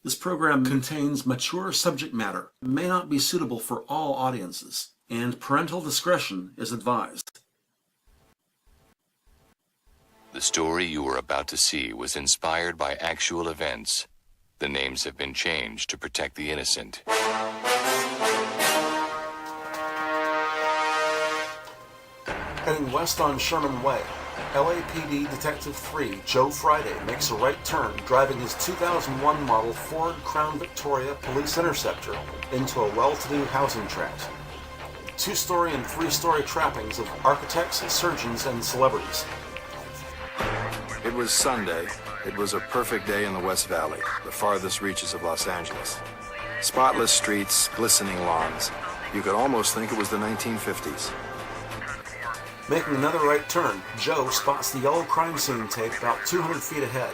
This program contains mature subject matter, may not be suitable for all audiences, and parental discretion is advised. The story you are about to see was inspired by actual events. The names have been changed to protect the innocent. Heading west on Sherman Way, LAPD Detective 3 Joe Friday makes a right turn driving his 2001 model Ford Crown Victoria Police Interceptor into a well-to-do housing tract. Two-story and three-story trappings of architects, surgeons, and celebrities. It was Sunday. It was a perfect day in the West Valley, the farthest reaches of Los Angeles. Spotless streets, glistening lawns. You could almost think it was the 1950s. Making another right turn, Joe spots the yellow crime scene tape about 200 feet ahead.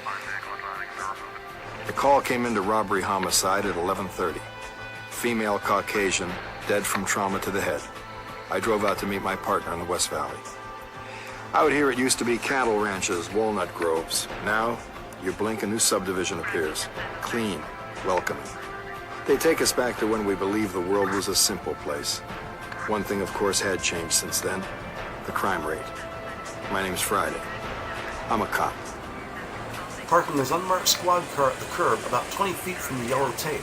The call came into robbery homicide at 11:30. Female Caucasian, dead from trauma to the head. I drove out to meet my partner in the West Valley. Out here it used to be cattle ranches, walnut groves. Now, you blink, a new subdivision appears. Clean, welcoming. They take us back to when we believed the world was a simple place. One thing, of course, had changed since then. The crime rate. My name's Friday. I'm a cop. Parking his unmarked squad car at the curb about 20 feet from the yellow tape,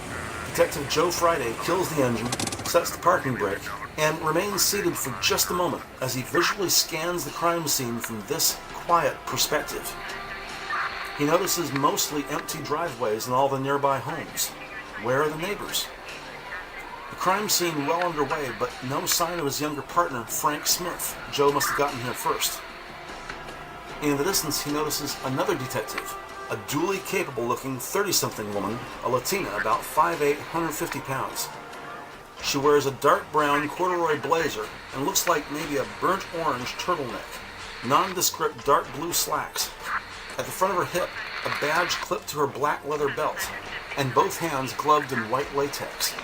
Detective Joe Friday kills the engine, sets the parking brake, and remains seated for just a moment as he visually scans the crime scene from this quiet perspective. He notices mostly empty driveways in all the nearby homes. Where are the neighbors? The crime scene well underway, but no sign of his younger partner, Frank Smith. Joe must have gotten here first. In the distance, he notices another detective, a duly capable-looking 30-something woman, a Latina, about 5'8", 150 pounds. She wears a dark brown corduroy blazer and looks like maybe a burnt orange turtleneck, nondescript dark blue slacks. At the front of her hip, a badge clipped to her black leather belt, and both hands gloved in white latex.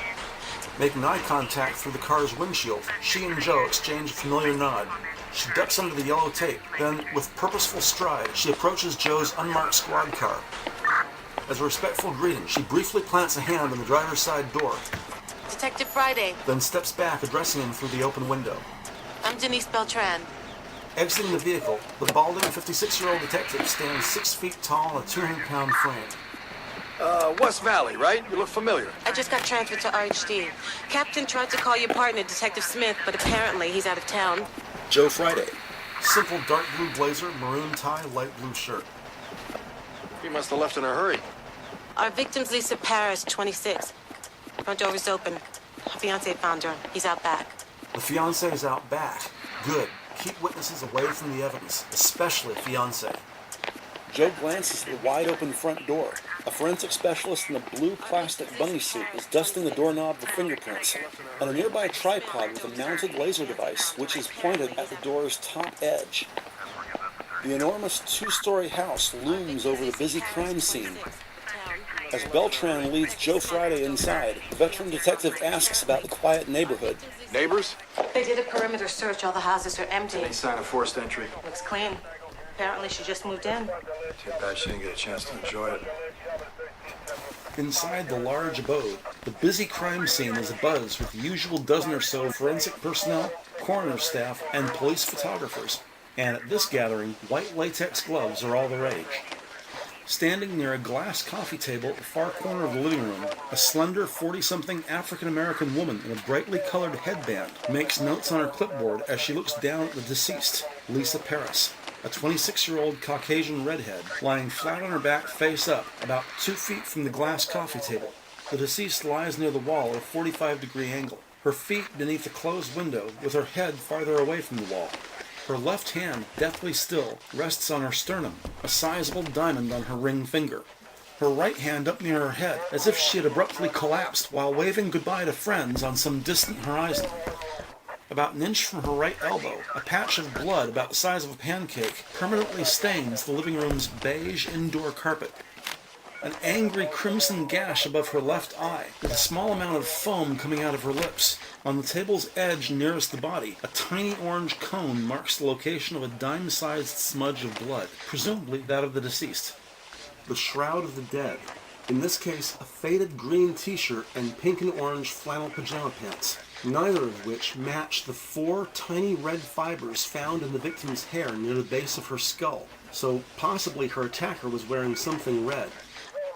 Making eye contact through the car's windshield, she and Joe exchange a familiar nod. She ducks under the yellow tape, then, with purposeful stride, she approaches Joe's unmarked squad car. As a respectful greeting, she briefly plants a hand on the driver's side door, Detective Friday. then steps back, addressing him through the open window. I'm Denise Beltran. Exiting the vehicle, the balding 56-year-old detective stands 6 feet tall on a 200-pound frame. West Valley, right? You look familiar. I just got transferred to RHD. Captain tried to call your partner, Detective Smith, but apparently he's out of town. Joe Friday. Simple dark blue blazer, maroon tie, light blue shirt. He must have left in a hurry. Our victim's Lisa Paris, 26. Front door is open. Her fiancé found her. He's out back. The fiancé is out back. Good. Keep witnesses away from the evidence, especially fiancé. Joe glances at the wide-open front door. A forensic specialist in a blue plastic bunny suit is dusting the doorknob for fingerprints. On a nearby tripod with a mounted laser device, which is pointed at the door's top edge. The enormous two-story house looms over the busy crime scene. As Beltran leads Joe Friday inside, the veteran detective asks about the quiet neighborhood. Neighbors? They did a perimeter search. All the houses are empty. Any sign of forced entry? Looks clean. Apparently she just moved in. Too bad she didn't get a chance to enjoy it. Inside the large abode, the busy crime scene is abuzz with the usual dozen or so forensic personnel, coroner staff, and police photographers. And at this gathering, white latex gloves are all the rage. Standing near a glass coffee table at the far corner of the living room, a slender 40-something African-American woman in a brightly colored headband makes notes on her clipboard as she looks down at the deceased, Lisa Paris, a 26-year-old Caucasian redhead, lying flat on her back face up, about 2 feet from the glass coffee table. The deceased lies near the wall at a 45-degree angle, her feet beneath a closed window, with her head farther away from the wall. Her left hand, deathly still, rests on her sternum, a sizable diamond on her ring finger. Her right hand up near her head, as if she had abruptly collapsed while waving goodbye to friends on some distant horizon. About an inch from her right elbow, a patch of blood about the size of a pancake permanently stains the living room's beige indoor carpet. An angry crimson gash above her left eye, with a small amount of foam coming out of her lips. On the table's edge nearest the body, a tiny orange cone marks the location of a dime-sized smudge of blood, presumably that of the deceased. The shroud of the dead. In this case, a faded green t-shirt and pink and orange flannel pajama pants, neither of which match the 4 tiny red fibers found in the victim's hair near the base of her skull, so possibly her attacker was wearing something red.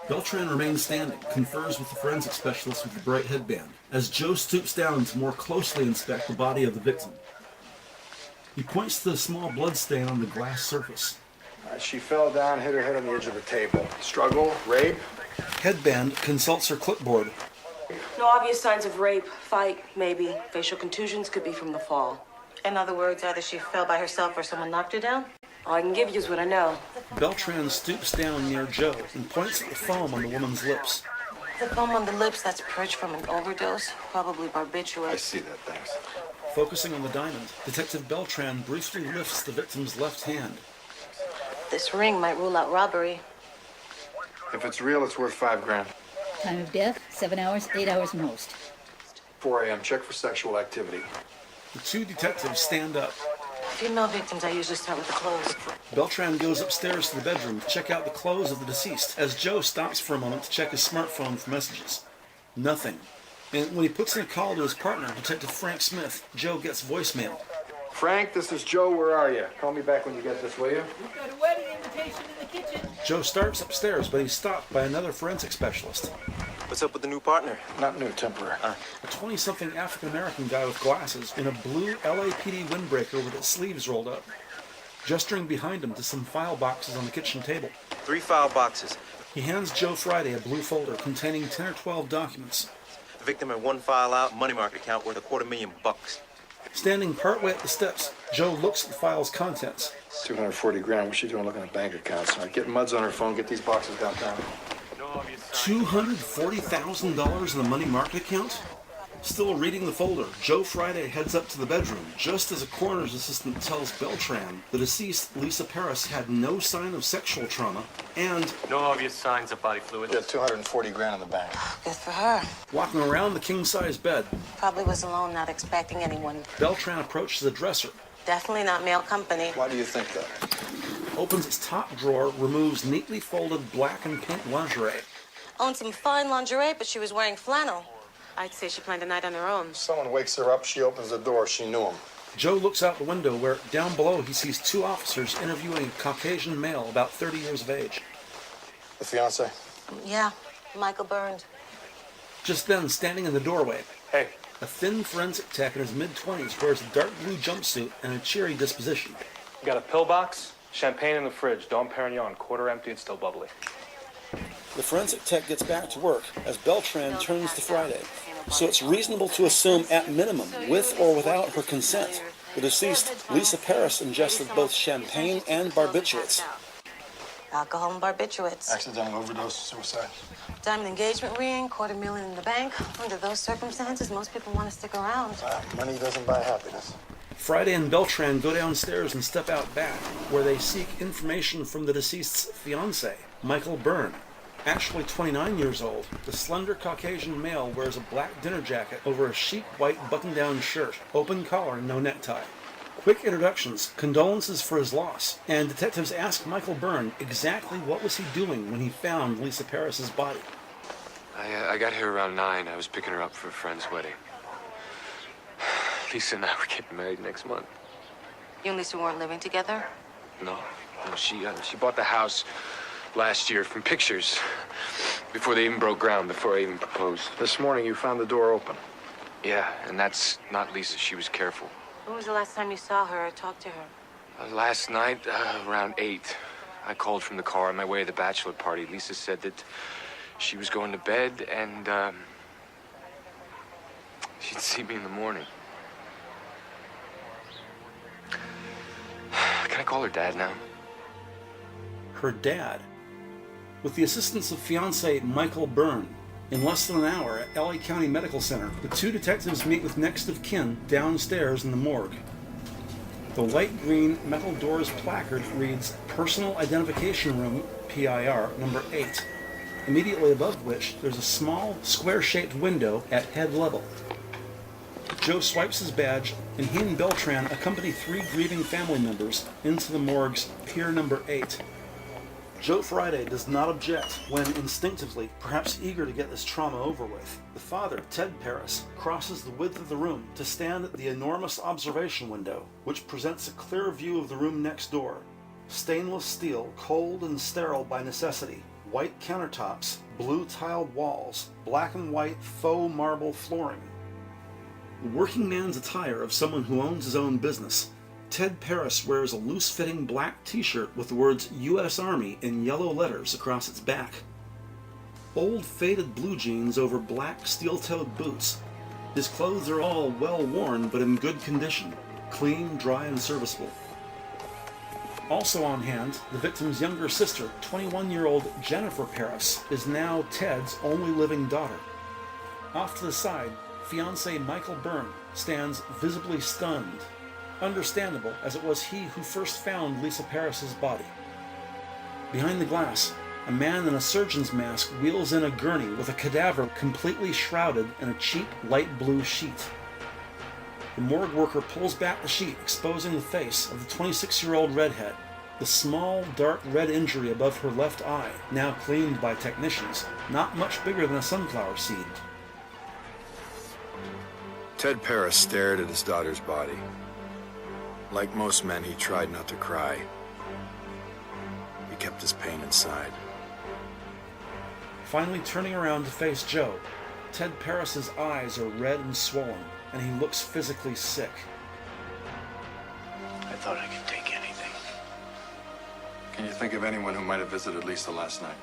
Beltran remains standing, confers with the forensic specialist with the bright headband, as Joe stoops down to more closely inspect the body of the victim. He points to the small blood stain on the glass surface. She fell down, hit her head on the edge of the table. Struggle, rape. Headband consults her clipboard. No obvious signs of rape, fight, maybe. Facial contusions could be from the fall. In other words, either she fell by herself or someone knocked her down? All I can give you is what I know. Beltran stoops down near Joe and points at the foam on the woman's lips. The foam on the lips, that's purged from an overdose, probably barbiturate. I see that, thanks. Focusing on the diamond, Detective Beltran briefly lifts the victim's left hand. This ring might rule out robbery. If it's real, it's worth $5 grand. Time of death, 7 hours, 8 hours most. 4 a.m. Check for sexual activity. The 2 detectives stand up. Female victims, I usually start with the clothes. Beltran goes upstairs to the bedroom to check out the clothes of the deceased, as Joe stops for a moment to check his smartphone for messages. Nothing. And when he puts in a call to his partner, Detective Frank Smith, Joe gets voicemail. Frank, this is Joe. Where are you? Call me back when you get this, will you? We've got a wedding invitation in the kitchen. Joe starts upstairs, but he's stopped by another forensic specialist. What's up with the new partner? Not new, temporary. A 20-something African-American guy with glasses in a blue LAPD windbreaker with its sleeves rolled up, gesturing behind him to some file boxes on the kitchen table. 3 file boxes. He hands Joe Friday a blue folder containing 10 or 12 documents. The victim had 1 file out, money market account worth $250,000. Standing partway up the steps, Joe looks at the file's contents. 240 grand. What's she doing looking at bank accounts? All right, get Muds on her phone. Get these boxes downtown. $240,000 in the money market account? Still reading the folder, Joe Friday heads up to the bedroom, just as a coroner's assistant tells Beltran the deceased, Lisa Paris, had no sign of sexual trauma, and no obvious signs of body fluid. Got 240 grand in the bank. Good for her. walking around the king-size bed, Probably was alone, not expecting anyone. Beltran approaches the dresser, Definitely not male company. Why do you think that? opens its top drawer, removes neatly folded black and pink lingerie. Owned some fine lingerie, but she was wearing flannel. I'd say she planned a night on her own. Someone wakes her up. She opens the door. She knew him. Joe looks out the window where, down below, he sees 2 officers interviewing a Caucasian male about 30 years of age. The fiance? Yeah, Michael Burned. Just then, standing in the doorway, Hey, a thin forensic tech in his mid-20s wears a dark blue jumpsuit and a cheery disposition. we got a pillbox, champagne in the fridge, Dom Perignon, quarter empty and still bubbly. The forensic tech gets back to work as Beltran turns to Friday, so it's reasonable to assume, at minimum, with or without her consent, the deceased, Lisa Paris, ingested both champagne and barbiturates. Alcohol and barbiturates. Accidental overdose, suicide. Diamond engagement ring, $250,000 in the bank. Under those circumstances, most people want to stick around. Money doesn't buy happiness. Friday and Beltran go downstairs and step out back, where they seek information from the deceased's fiancé, Michael Byrne. Actually 29 years old, the slender Caucasian male wears a black dinner jacket over a chic white button-down shirt, open collar and no necktie. Quick introductions, condolences for his loss, and detectives ask Michael Byrne exactly what was he doing when he found Lisa Paris's body. I got here around 9. I was picking her up for a friend's wedding. Lisa and I were getting married next month. You and Lisa weren't living together? No, she bought the house last year from pictures before they even broke ground, before I even proposed. This morning you found the door open. Yeah, and that's not Lisa. She was careful. When was the last time you saw her or talked to her? Last night, around 8, I called from the car on my way to the bachelor party. Lisa said that she was going to bed and she'd see me in the morning. Can I call her Dad now? Her dad. With the assistance of fiancé Michael Byrne, in less than an hour at LA County Medical Center, the 2 detectives meet with next of kin downstairs in the morgue. The light-green metal doors placard reads Personal Identification Room, PIR, number 8, immediately above which there's a small, square-shaped window at head level. Joe swipes his badge, and he and Beltran accompany 3 grieving family members into the morgue's pier number 8. Joe Friday does not object when instinctively, perhaps eager to get this trauma over with. The father, Ted Paris, crosses the width of the room to stand at the enormous observation window, which presents a clear view of the room next door. Stainless steel, cold and sterile by necessity, white countertops, blue tiled walls, black and white faux marble flooring. The working man's attire of someone who owns his own business. Ted Paris wears a loose-fitting black t-shirt with the words U.S. Army in yellow letters across its back. Old faded blue jeans over black steel-toed boots. His clothes are all well worn but in good condition, clean, dry, and serviceable. Also on hand, the victim's younger sister, 21-year-old Jennifer Paris, is now Ted's only living daughter. Off to the side, fiancé Michael Byrne stands visibly stunned. Understandable, as it was he who first found Lisa Paris's body. Behind the glass, a man in a surgeon's mask wheels in a gurney with a cadaver completely shrouded in a cheap light blue sheet. The morgue worker pulls back the sheet, exposing the face of the 26-year-old redhead. The small, dark red injury above her left eye, now cleaned by technicians, not much bigger than a sunflower seed. Ted Paris stared at his daughter's body. Like most men, he tried not to cry. He kept his pain inside. Finally turning around to face Joe, Ted Paris's eyes are red and swollen, and he looks physically sick. I thought I could take anything. Can you think of anyone who might have visited Lisa last night?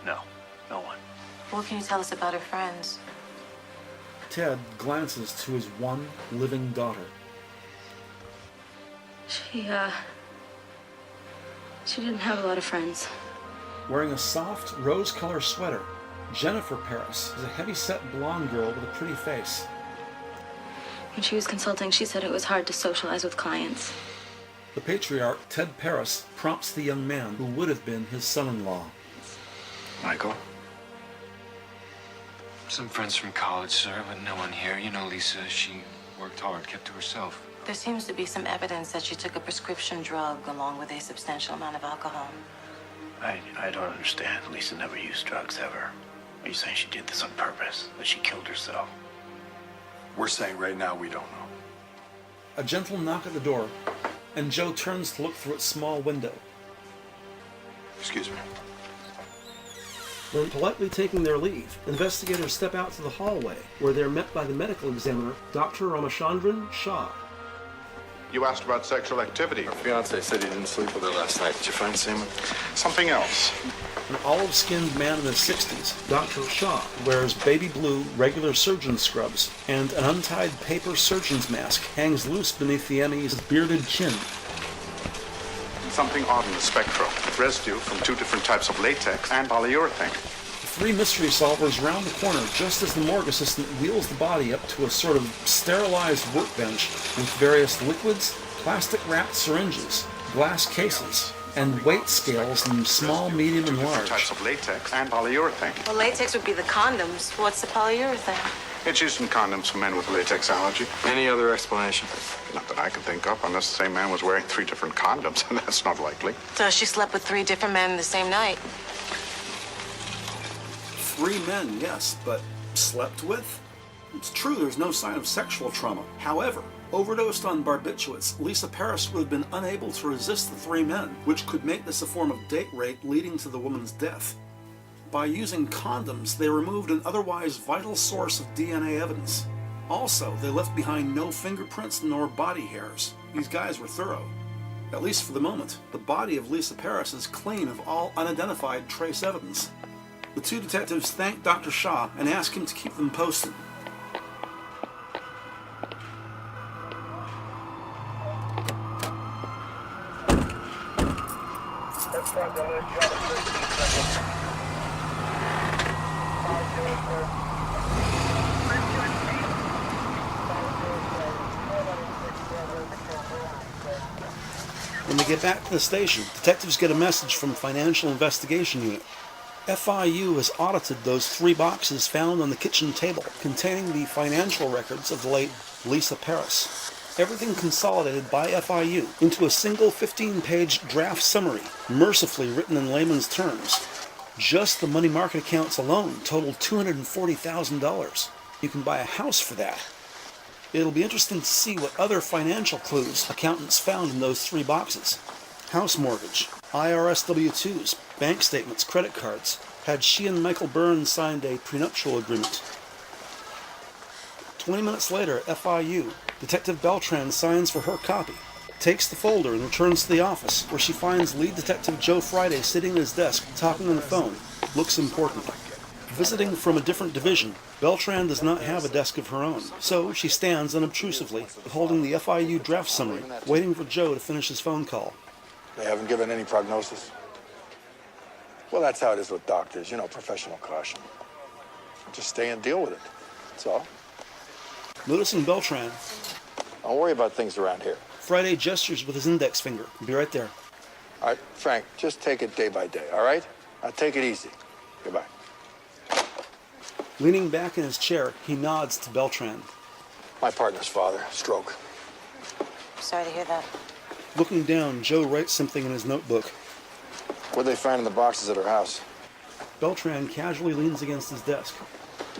No, no one. What can you tell us about her friends? Ted glances to his one living daughter. She didn't have a lot of friends. Wearing a soft, rose-colored sweater, Jennifer Paris is a heavy-set blonde girl with a pretty face. When she was consulting, she said it was hard to socialize with clients. The patriarch, Ted Paris, prompts the young man who would have been his son-in-law. Michael? Some friends from college, sir, but no one here. You know Lisa, she worked hard, kept to herself. There seems to be some evidence that she took a prescription drug along with a substantial amount of alcohol. I don't understand. Lisa never used drugs ever. Are you saying she did this on purpose? That she killed herself? We're saying right now we don't know. A gentle knock at the door, and Joe turns to look through its small window. Excuse me. When politely taking their leave, investigators step out to the hallway, where they're met by the medical examiner, Dr. Ramachandran Shah. You asked about sexual activity. Her fiancé said he didn't sleep with her last night. Did you find semen? Something else. An olive-skinned man in his 60s, Dr. Shah, wears baby blue regular surgeon scrubs, and an untied paper surgeon's mask hangs loose beneath the ME's bearded chin. Something odd in the spectrum. Residue from two different types of latex and polyurethane. The three mystery solvers round the corner just as the morgue assistant wheels the body up to a sort of sterilized workbench with various liquids, plastic-wrapped syringes, glass cases, and weight scales in small, medium, and large. Types of latex and polyurethane. Well, latex would be the condoms. What's the polyurethane? It's used in condoms for men with latex allergy. Any other explanation? Not that I can think of, unless the same man was wearing 3 different condoms, and that's not likely. So she slept with 3 different men the same night. 3 men, yes, but slept with? It's true there's no sign of sexual trauma. However, overdosed on barbiturates, Lisa Paris would have been unable to resist the 3 men, which could make this a form of date rape leading to the woman's death. By using condoms, they removed an otherwise vital source of DNA evidence. Also, they left behind no fingerprints nor body hairs. These guys were thorough. At least for the moment, the body of Lisa Paris is clean of all unidentified trace evidence. The 2 detectives thank Dr. Shah and ask him to keep them posted. When they get back to the station, detectives get a message from Financial Investigation Unit. FIU has audited those 3 boxes found on the kitchen table containing the financial records of the late Lisa Paris. Everything consolidated by FIU into a single 15-page draft summary, mercifully written in layman's terms. Just the money market accounts alone totaled $240,000. You can buy a house for that. It'll be interesting to see what other financial clues accountants found in those 3 boxes. House mortgage, IRS W-2s, bank statements, credit cards. Had she and Michael Burns signed a prenuptial agreement? 20 minutes later at FIU, Detective Beltran signs for her copy, takes the folder and returns to the office, where she finds lead detective Joe Friday sitting at his desk, talking on the phone. Looks important. Visiting from a different division, Beltran does not have a desk of her own, so she stands unobtrusively, holding the FIU draft summary, waiting for Joe to finish his phone call. They haven't given any prognosis? Well, that's how it is with doctors, professional caution. Just stay and deal with it. That's all. Noticing Beltran, Don't worry about things around here. Friday gestures with his index finger. Be right there. All right, Frank, just take it day by day, all right? Now take it easy. Goodbye. Leaning back in his chair, he nods to Beltran. My partner's father, stroke. Sorry to hear that. Looking down, Joe writes something in his notebook. What'd they find in the boxes at her house? Beltran casually leans against his desk.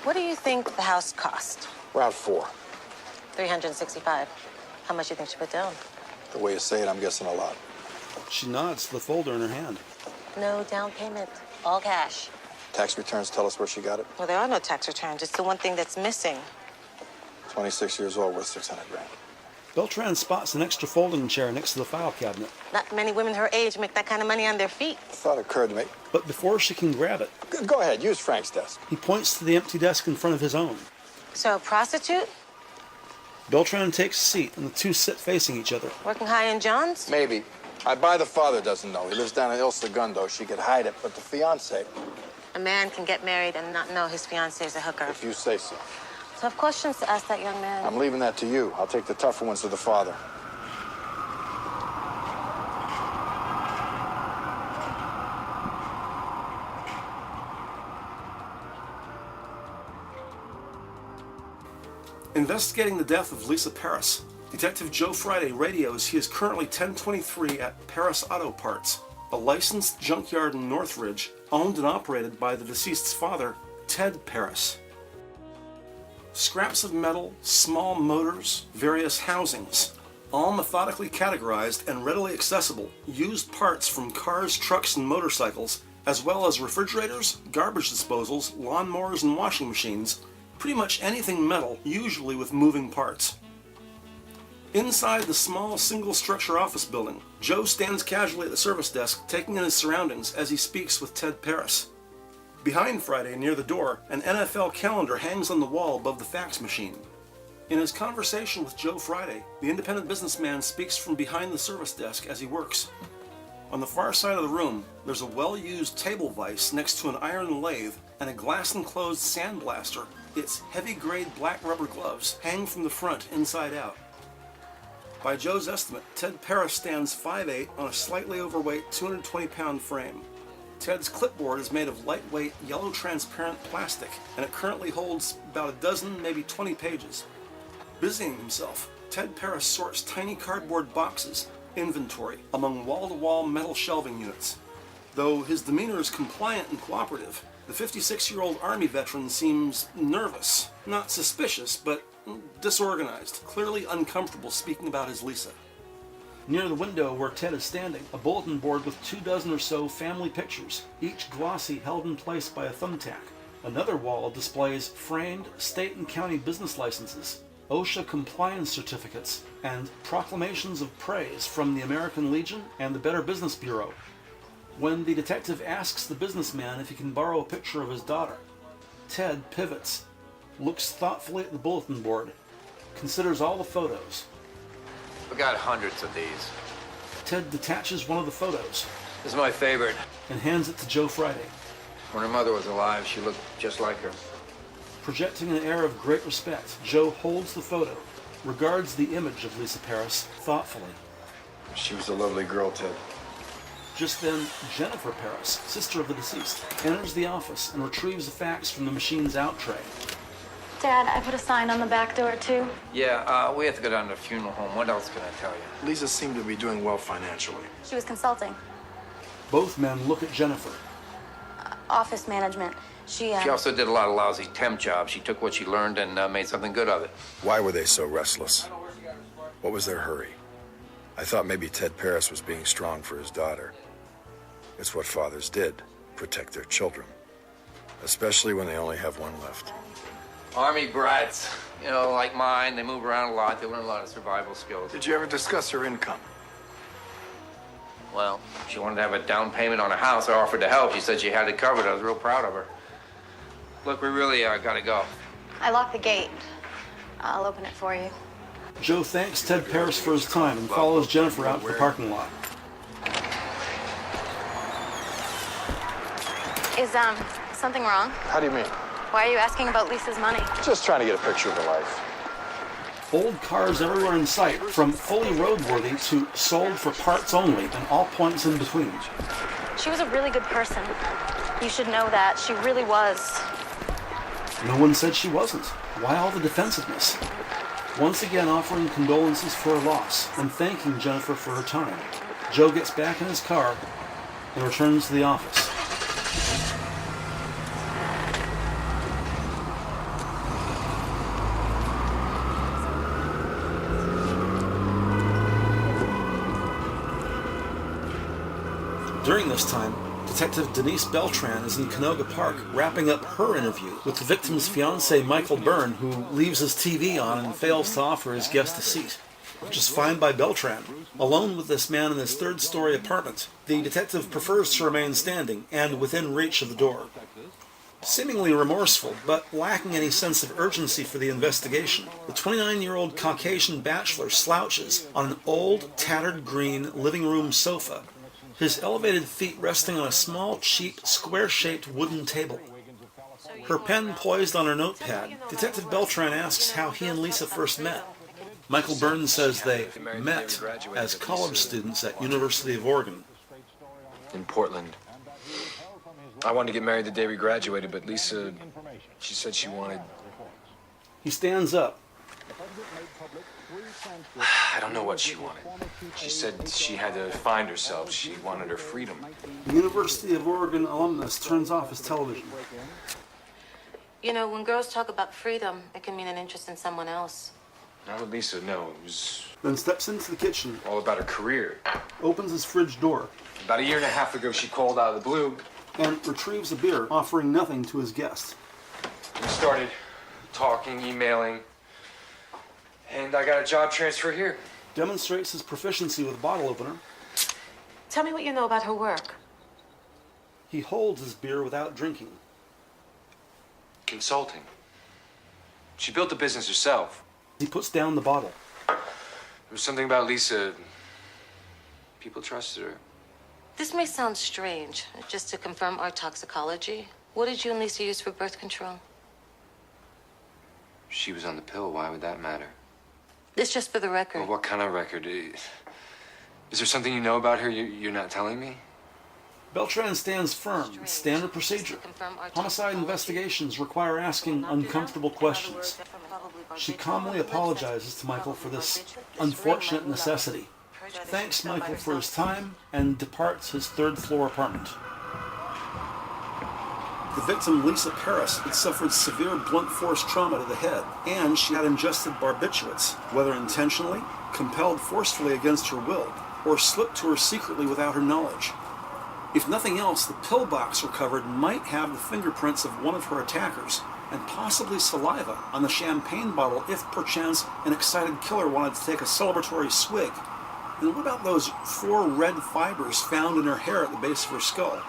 What do you think the house cost? Around 4. 365. How much do you think she put down? The way you say it, I'm guessing a lot. She nods to the folder in her hand. No down payment. All cash. Tax returns tell us where she got it. Well, there are no tax returns. It's the one thing that's missing. 26 years old, worth 600 grand. Beltran spots an extra folding chair next to the file cabinet. Not many women her age make that kind of money on their feet. A thought occurred to me. But before she can grab it, Go ahead, use Frank's desk. he points to the empty desk in front of his own. So, a prostitute? Beltran takes a seat, and the two sit facing each other. Working high in John's? Maybe. I buy the father doesn't know. He lives down in El Segundo. She could hide it, but the fiance. A man can get married and not know his fiancée is a hooker. If you say so. Tough questions to ask that young man. I'm leaving that to you. I'll take the tougher ones to the father. Investigating the death of Lisa Paris, Detective Joe Friday radios he is currently 1023 at Paris Auto Parts, a licensed junkyard in Northridge, owned and operated by the deceased's father, Ted Paris. Scraps of metal, small motors, various housings, all methodically categorized and readily accessible, used parts from cars, trucks, and motorcycles, as well as refrigerators, garbage disposals, lawnmowers, and washing machines, pretty much anything metal, usually with moving parts. Inside the small single-structure office building, Joe stands casually at the service desk, taking in his surroundings as he speaks with Ted Paris. Behind Friday, near the door, an NFL calendar hangs on the wall above the fax machine. In his conversation with Joe Friday, the independent businessman speaks from behind the service desk as he works. On the far side of the room, there's a well-used table vise next to an iron lathe and a glass-enclosed sandblaster. Its heavy-grade black rubber gloves hang from the front inside out. By Joe's estimate, Ted Paris stands 5'8" on a slightly overweight 220-pound frame. Ted's clipboard is made of lightweight, yellow transparent plastic, and it currently holds about a dozen, maybe 20 pages. Busying himself, Ted Paris sorts tiny cardboard boxes, inventory, among wall-to-wall metal shelving units. Though his demeanor is compliant and cooperative, the 56-year-old Army veteran seems nervous, not suspicious, but disorganized, clearly uncomfortable speaking about his Lisa. Near the window where Ted is standing, a bulletin board with 24 or so family pictures, each glossy, held in place by a thumbtack. Another wall displays framed state and county business licenses, OSHA compliance certificates, and proclamations of praise from the American Legion and the Better Business Bureau. When the detective asks the businessman if he can borrow a picture of his daughter, Ted pivots, looks thoughtfully at the bulletin board, considers all the photos. We got hundreds of these. Ted detaches one of the photos. This is my favorite. And hands it to Joe Friday. When her mother was alive, she looked just like her. Projecting an air of great respect, Joe holds the photo, regards the image of Lisa Paris thoughtfully. She was a lovely girl, Ted. Just then, Jennifer Paris, sister of the deceased, enters the office and retrieves a fax from the machine's out tray. Dad, I put a sign on the back door, too. Yeah, we have to go down to the funeral home. What else can I tell you? Lisa seemed to be doing well financially. She was consulting. Both men look at Jennifer. Office management. She also did a lot of lousy temp jobs. She took what she learned and made something good of it. Why were they so restless? What was their hurry? I thought maybe Ted Paris was being strong for his daughter. It's what fathers did, protect their children. Especially when they only have one left. Army brats, you know, like mine. They move around a lot. They learn a lot of survival skills. Did you ever discuss her income? Well, she wanted to have a down payment on a house. I offered to help. She said she had it covered. I was real proud of her. Look, we really gotta go. I locked the gate. I'll open it for you. Joe thanks Ted Paris for his time and follows Jennifer out to the parking lot. Is, something wrong? How do you mean? Why are you asking about Lisa's money? Just trying to get a picture of her life. Old cars everywhere in sight, from fully roadworthy to sold for parts only, and all points in between. She was a really good person. You should know that. She really was. No one said she wasn't. Why all the defensiveness? Once again offering condolences for her loss and thanking Jennifer for her time. Joe gets back in his car and returns to the office. During this time, Detective Denise Beltran is in Canoga Park wrapping up her interview with the victim's fiancé Michael Byrne, who leaves his TV on and fails to offer his guest a seat, which is fine by Beltran. Alone with this man in his third-story apartment, the detective prefers to remain standing and within reach of the door. Seemingly remorseful, but lacking any sense of urgency for the investigation, the 29-year-old Caucasian bachelor slouches on an old, tattered green living room sofa, his elevated feet resting on a small, cheap, square-shaped wooden table. Her pen poised on her notepad, Detective Beltran asks how he and Lisa first met. Michael Byrne says they met as college students at University of Oregon. In Portland. I wanted to get married the day we graduated, but Lisa, she said she wanted... He stands up. I don't know what she wanted. She said she had to find herself. She wanted her freedom. The University of Oregon alumnus turns off his television. You know, when girls talk about freedom, it can mean an interest in someone else. Not with Lisa, no. It was Then steps into the kitchen, all about her career. opens his fridge door, About a year and a half ago, she called out of the blue. and retrieves a beer, offering nothing to his guest. We started talking, emailing, and I got a job transfer here. Demonstrates his proficiency with a bottle opener. Tell me what you know about her work. He holds his beer without drinking. Consulting. She built the business herself. He puts down the bottle. There was something about Lisa. People trusted her. This may sound strange, just to confirm our toxicology. What did you and Lisa use for birth control? She was on the pill. Why would that matter? This just for the record. Well, what kind of record? Is there something you know about her you're not telling me? Beltran stands firm. It's standard procedure. Homicide investigations require asking uncomfortable questions. She calmly apologizes to Michael for this unfortunate necessity, thanks Michael for his time, and departs his third-floor apartment. The victim, Lisa Paris, had suffered severe blunt force trauma to the head, and she had ingested barbiturates, whether intentionally, compelled forcefully against her will, or slipped to her secretly without her knowledge. If nothing else, the pill box recovered might have the fingerprints of one of her attackers, and possibly saliva on the champagne bottle if, perchance, an excited killer wanted to take a celebratory swig. And what about those 4 red fibers found in her hair at the base of her skull?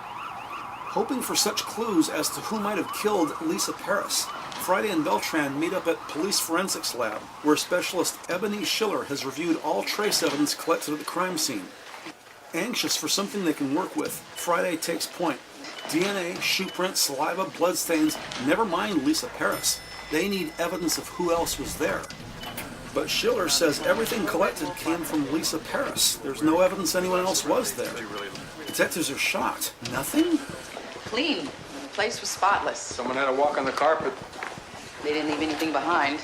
Hoping for such clues as to who might have killed Lisa Paris, Friday and Beltran meet up at Police Forensics Lab, where specialist Ebony Schiller has reviewed all trace evidence collected at the crime scene. Anxious for something they can work with, Friday takes point. DNA, shoe prints, saliva, bloodstains, never mind Lisa Paris. They need evidence of who else was there. But Schiller says everything collected came from Lisa Paris. There's no evidence anyone else was there. Detectives are shocked. Nothing? Clean. The place was spotless. Someone had to walk on the carpet. They didn't leave anything behind.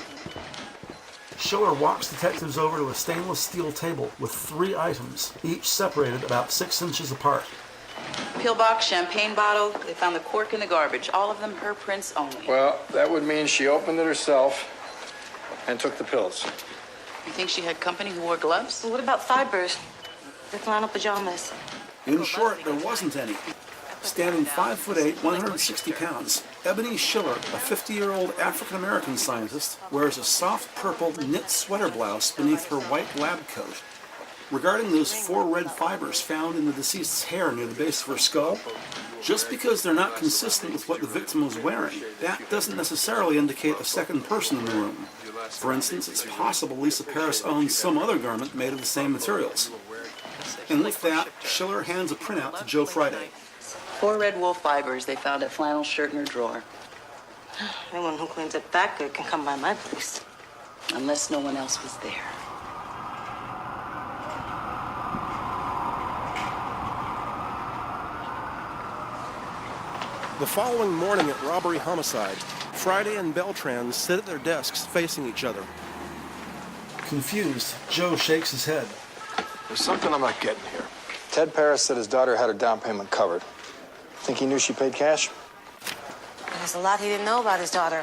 Schiller walks detectives over to a stainless steel table with 3 items, each separated about 6 inches apart. Pillbox, champagne bottle. They found the cork in the garbage. All of them her prints only. Well, that would mean she opened it herself and took the pills. You think she had company who wore gloves? What about fibers? The flannel pajamas. In short, there wasn't any. Standing 5'8", 160 pounds, Ebony Schiller, a 50-year-old African-American scientist, wears a soft purple knit sweater blouse beneath her white lab coat. Regarding those 4 red fibers found in the deceased's hair near the base of her skull, just because they're not consistent with what the victim was wearing, that doesn't necessarily indicate a second person in the room. For instance, it's possible Lisa Paris owns some other garment made of the same materials. And with that, Schiller hands a printout to Joe Friday. 4 red wool fibers. They found a flannel shirt in her drawer. Anyone who cleans up that good can come by my place. Unless no one else was there. The following morning at Robbery Homicide, Friday and Beltran sit at their desks facing each other. Confused, Joe shakes his head. There's something I'm not getting here. Ted Paris said his daughter had her down payment covered. Think he knew she paid cash? There's a lot he didn't know about his daughter.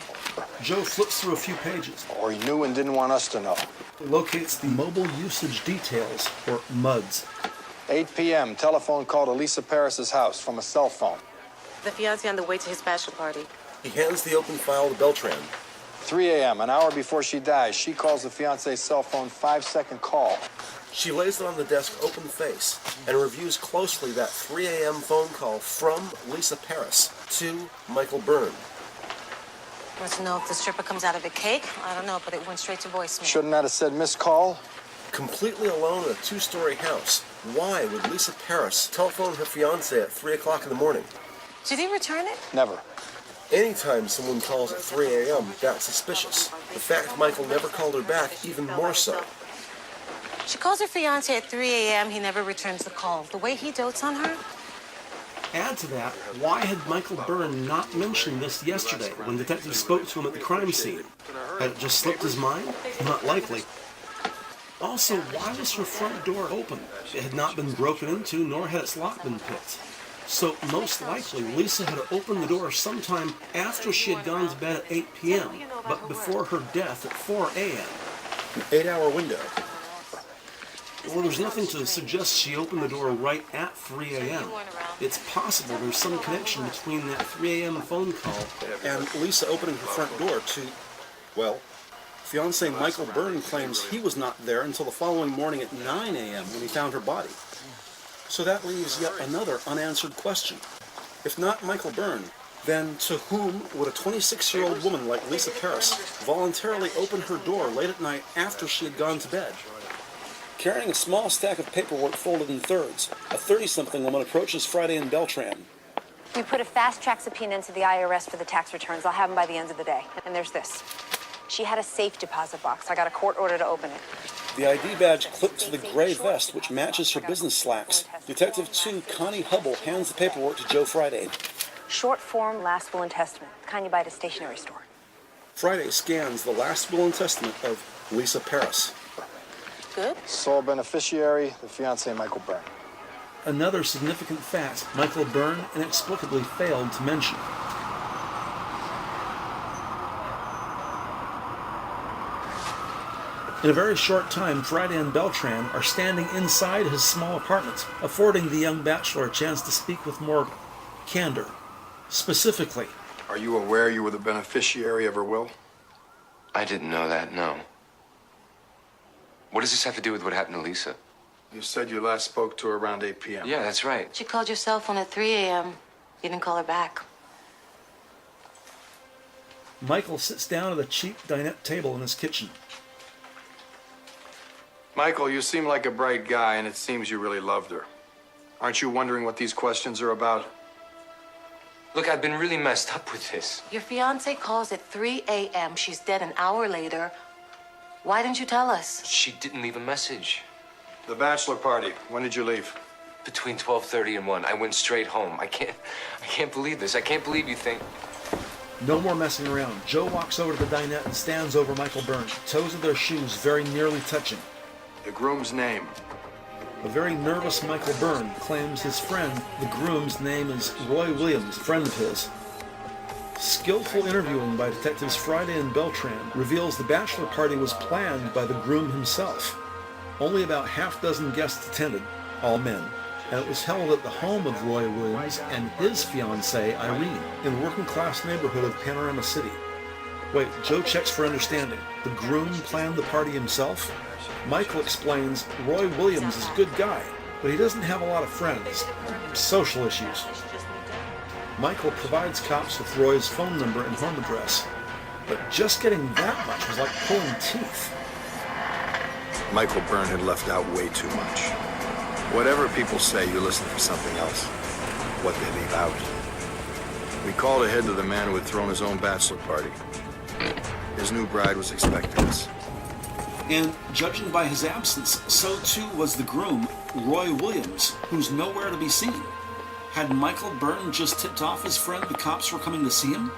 Joe flips through a few pages. Or he knew and didn't want us to know. He locates the mobile usage details, or MUDs. 8 p.m., telephone call to Lisa Paris's house from a cell phone. The fiancé on the way to his bachelor party. He hands the open file to Beltran. 3 a.m., an hour before she dies, she calls the fiancé's cell phone, 5-second call. She lays it on the desk open face and reviews closely that 3 a.m. phone call from Lisa Paris to Michael Byrne. Wants to know if the stripper comes out of a cake? I don't know, but it went straight to voicemail. Shouldn't that have said missed call? Completely alone in a 2-story house, why would Lisa Paris telephone her fiancé at 3 o'clock in the morning? Did he return it? Never. Anytime someone calls at 3 a.m., that's suspicious. The fact Michael never called her back, even more so. She calls her fiancé at 3 a.m. He never returns the call. The way he dotes on her? Add to that, why had Michael Byrne not mentioned this yesterday when detectives spoke to him at the crime scene? Had it just slipped his mind? Not likely. Also, why was her front door open? It had not been broken into, nor had its lock been picked. So, most likely, Lisa had opened the door sometime after she had gone to bed at 8 p.m., but before her death at 4 a.m. An 8-hour window. Well, there's nothing to suggest she opened the door right at 3 a.m. It's possible there's some connection between that 3 a.m. phone call And Lisa opening her front door to, well, fiancé Michael Byrne claims he was not there until the following morning at 9 a.m. when he found her body. So that leaves yet another unanswered question. If not Michael Byrne, then to whom would a 26-year-old woman like Lisa Paris voluntarily open her door late at night after she had gone to bed? Carrying a small stack of paperwork folded in thirds, a 30-something woman approaches Friday and Beltran. We put a fast-track subpoena into the IRS for the tax returns. I'll have them by the end of the day. And there's this. She had a safe deposit box. I got a court order to open it. The ID badge clipped to the gray vest, which matches her business slacks. Detective 2 Connie Hubble hands the paperwork to Joe Friday. Short form last will and testament. The kind you buy at a stationery store. Friday scans the last will and testament of Lisa Paris. Good. Sole beneficiary, the fiancé Michael Byrne. Another significant fact Michael Byrne inexplicably failed to mention. In a very short time, Friday and Beltran are standing inside his small apartment, affording the young bachelor a chance to speak with more candor. Specifically, Are you aware you were the beneficiary of her will? I didn't know that, no. What does this have to do with what happened to Lisa? You said you last spoke to her around 8 p.m. Yeah, that's right. She called your cell phone at 3 a.m. You didn't call her back. Michael sits down at a cheap dinette table in his kitchen. Michael, you seem like a bright guy, and it seems you really loved her. Aren't you wondering what these questions are about? Look, I've been really messed up with this. Your fiancé calls at 3 a.m. She's dead an hour later. Why didn't you tell us? She didn't leave a message. The bachelor party. When did you leave? Between 12:30 and 1. I went straight home. I can't believe this. I can't believe you think. No more messing around. Joe walks over to the dinette and stands over Michael Byrne, toes of their shoes very nearly touching. The groom's name. A very nervous Michael Byrne claims his friend, the groom's name is Roy Williams, a friend of his. Skillful interviewing by detectives Friday and Beltran reveals the bachelor party was planned by the groom himself. Only about half dozen guests attended, all men, and it was held at the home of Roy Williams and his fiancée, Irene, in the working-class neighborhood of Panorama City. Wait, Joe checks for understanding. The groom planned the party himself? Michael explains Roy Williams is a good guy, but he doesn't have a lot of friends. Social issues. Michael provides cops with Roy's phone number and home address, but just getting that much was like pulling teeth. Michael Byrne had left out way too much. Whatever people say, you listen for something else. What they leave out. We called ahead to the man who had thrown his own bachelor party. His new bride was expecting us. And judging by his absence, so too was the groom, Roy Williams, who's nowhere to be seen. Had Michael Byrne just tipped off his friend the cops were coming to see him?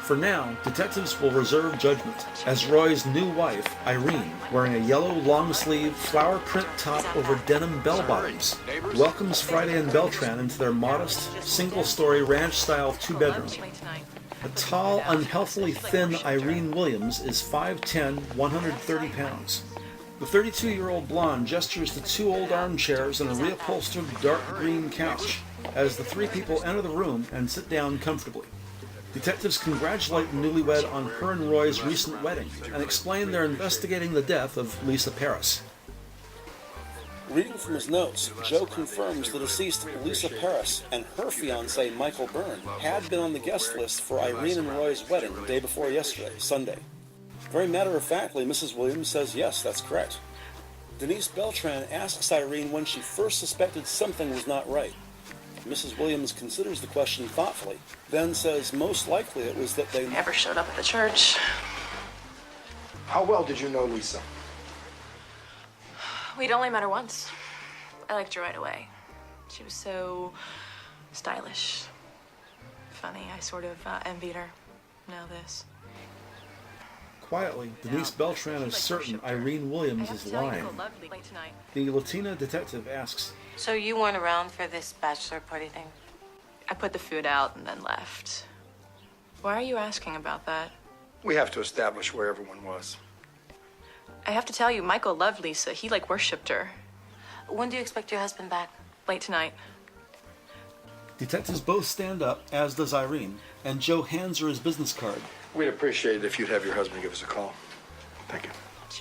For now, detectives will reserve judgment, as Roy's new wife, Irene, wearing a yellow long-sleeve flower print top over denim bell-bottoms, welcomes Friday and Beltran into their modest, single-story ranch-style two-bedroom. A tall, unhealthily thin Irene Williams is 5'10", 130 pounds. The 32-year-old blonde gestures to two old armchairs and a reupholstered dark green couch as the three people enter the room and sit down comfortably. Detectives congratulate the newlywed on her and Roy's recent wedding and explain they're investigating the death of Lisa Paris. Reading from his notes, Joe confirms the deceased Lisa Paris and her fiancé Michael Byrne had been on the guest list for Irene and Roy's wedding the day before yesterday, Sunday. Very matter-of-factly, Mrs. Williams says yes, that's correct. Denise Beltran asks Irene when she first suspected something was not right. Mrs. Williams considers the question thoughtfully, then says most likely it was that they never showed up at the church. How well did you know Lisa? We'd only met her once. I liked her right away. She was so stylish. Funny, I sort of envied her. Now this. Quietly, Denise Beltran is certain Irene Williams is lying. The Latina detective asks, So you weren't around for this bachelor party thing? I put the food out and then left. Why are you asking about that? We have to establish where everyone was. I have to tell you, Michael loved Lisa. He, worshipped her. When do you expect your husband back? Late tonight. Detectives both stand up, as does Irene, and Joe hands her his business card. We'd appreciate it if you'd have your husband give us a call. Thank you.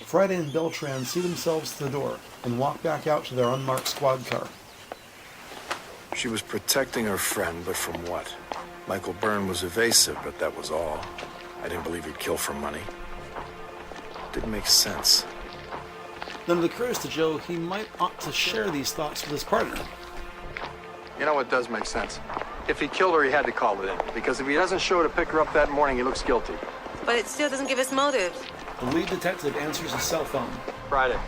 Friday and Beltran see themselves to the door and walk back out to their unmarked squad car. She was protecting her friend, but from what? Michael Byrne was evasive, but that was all. I didn't believe he'd kill for money. Didn't make sense. Then it occurs to Joe he might ought to share these thoughts with his partner. You know what does make sense? If he killed her, he had to call it in. Because if he doesn't show to pick her up that morning, he looks guilty. But it still doesn't give us motive. The lead detective answers his cell phone. Friday.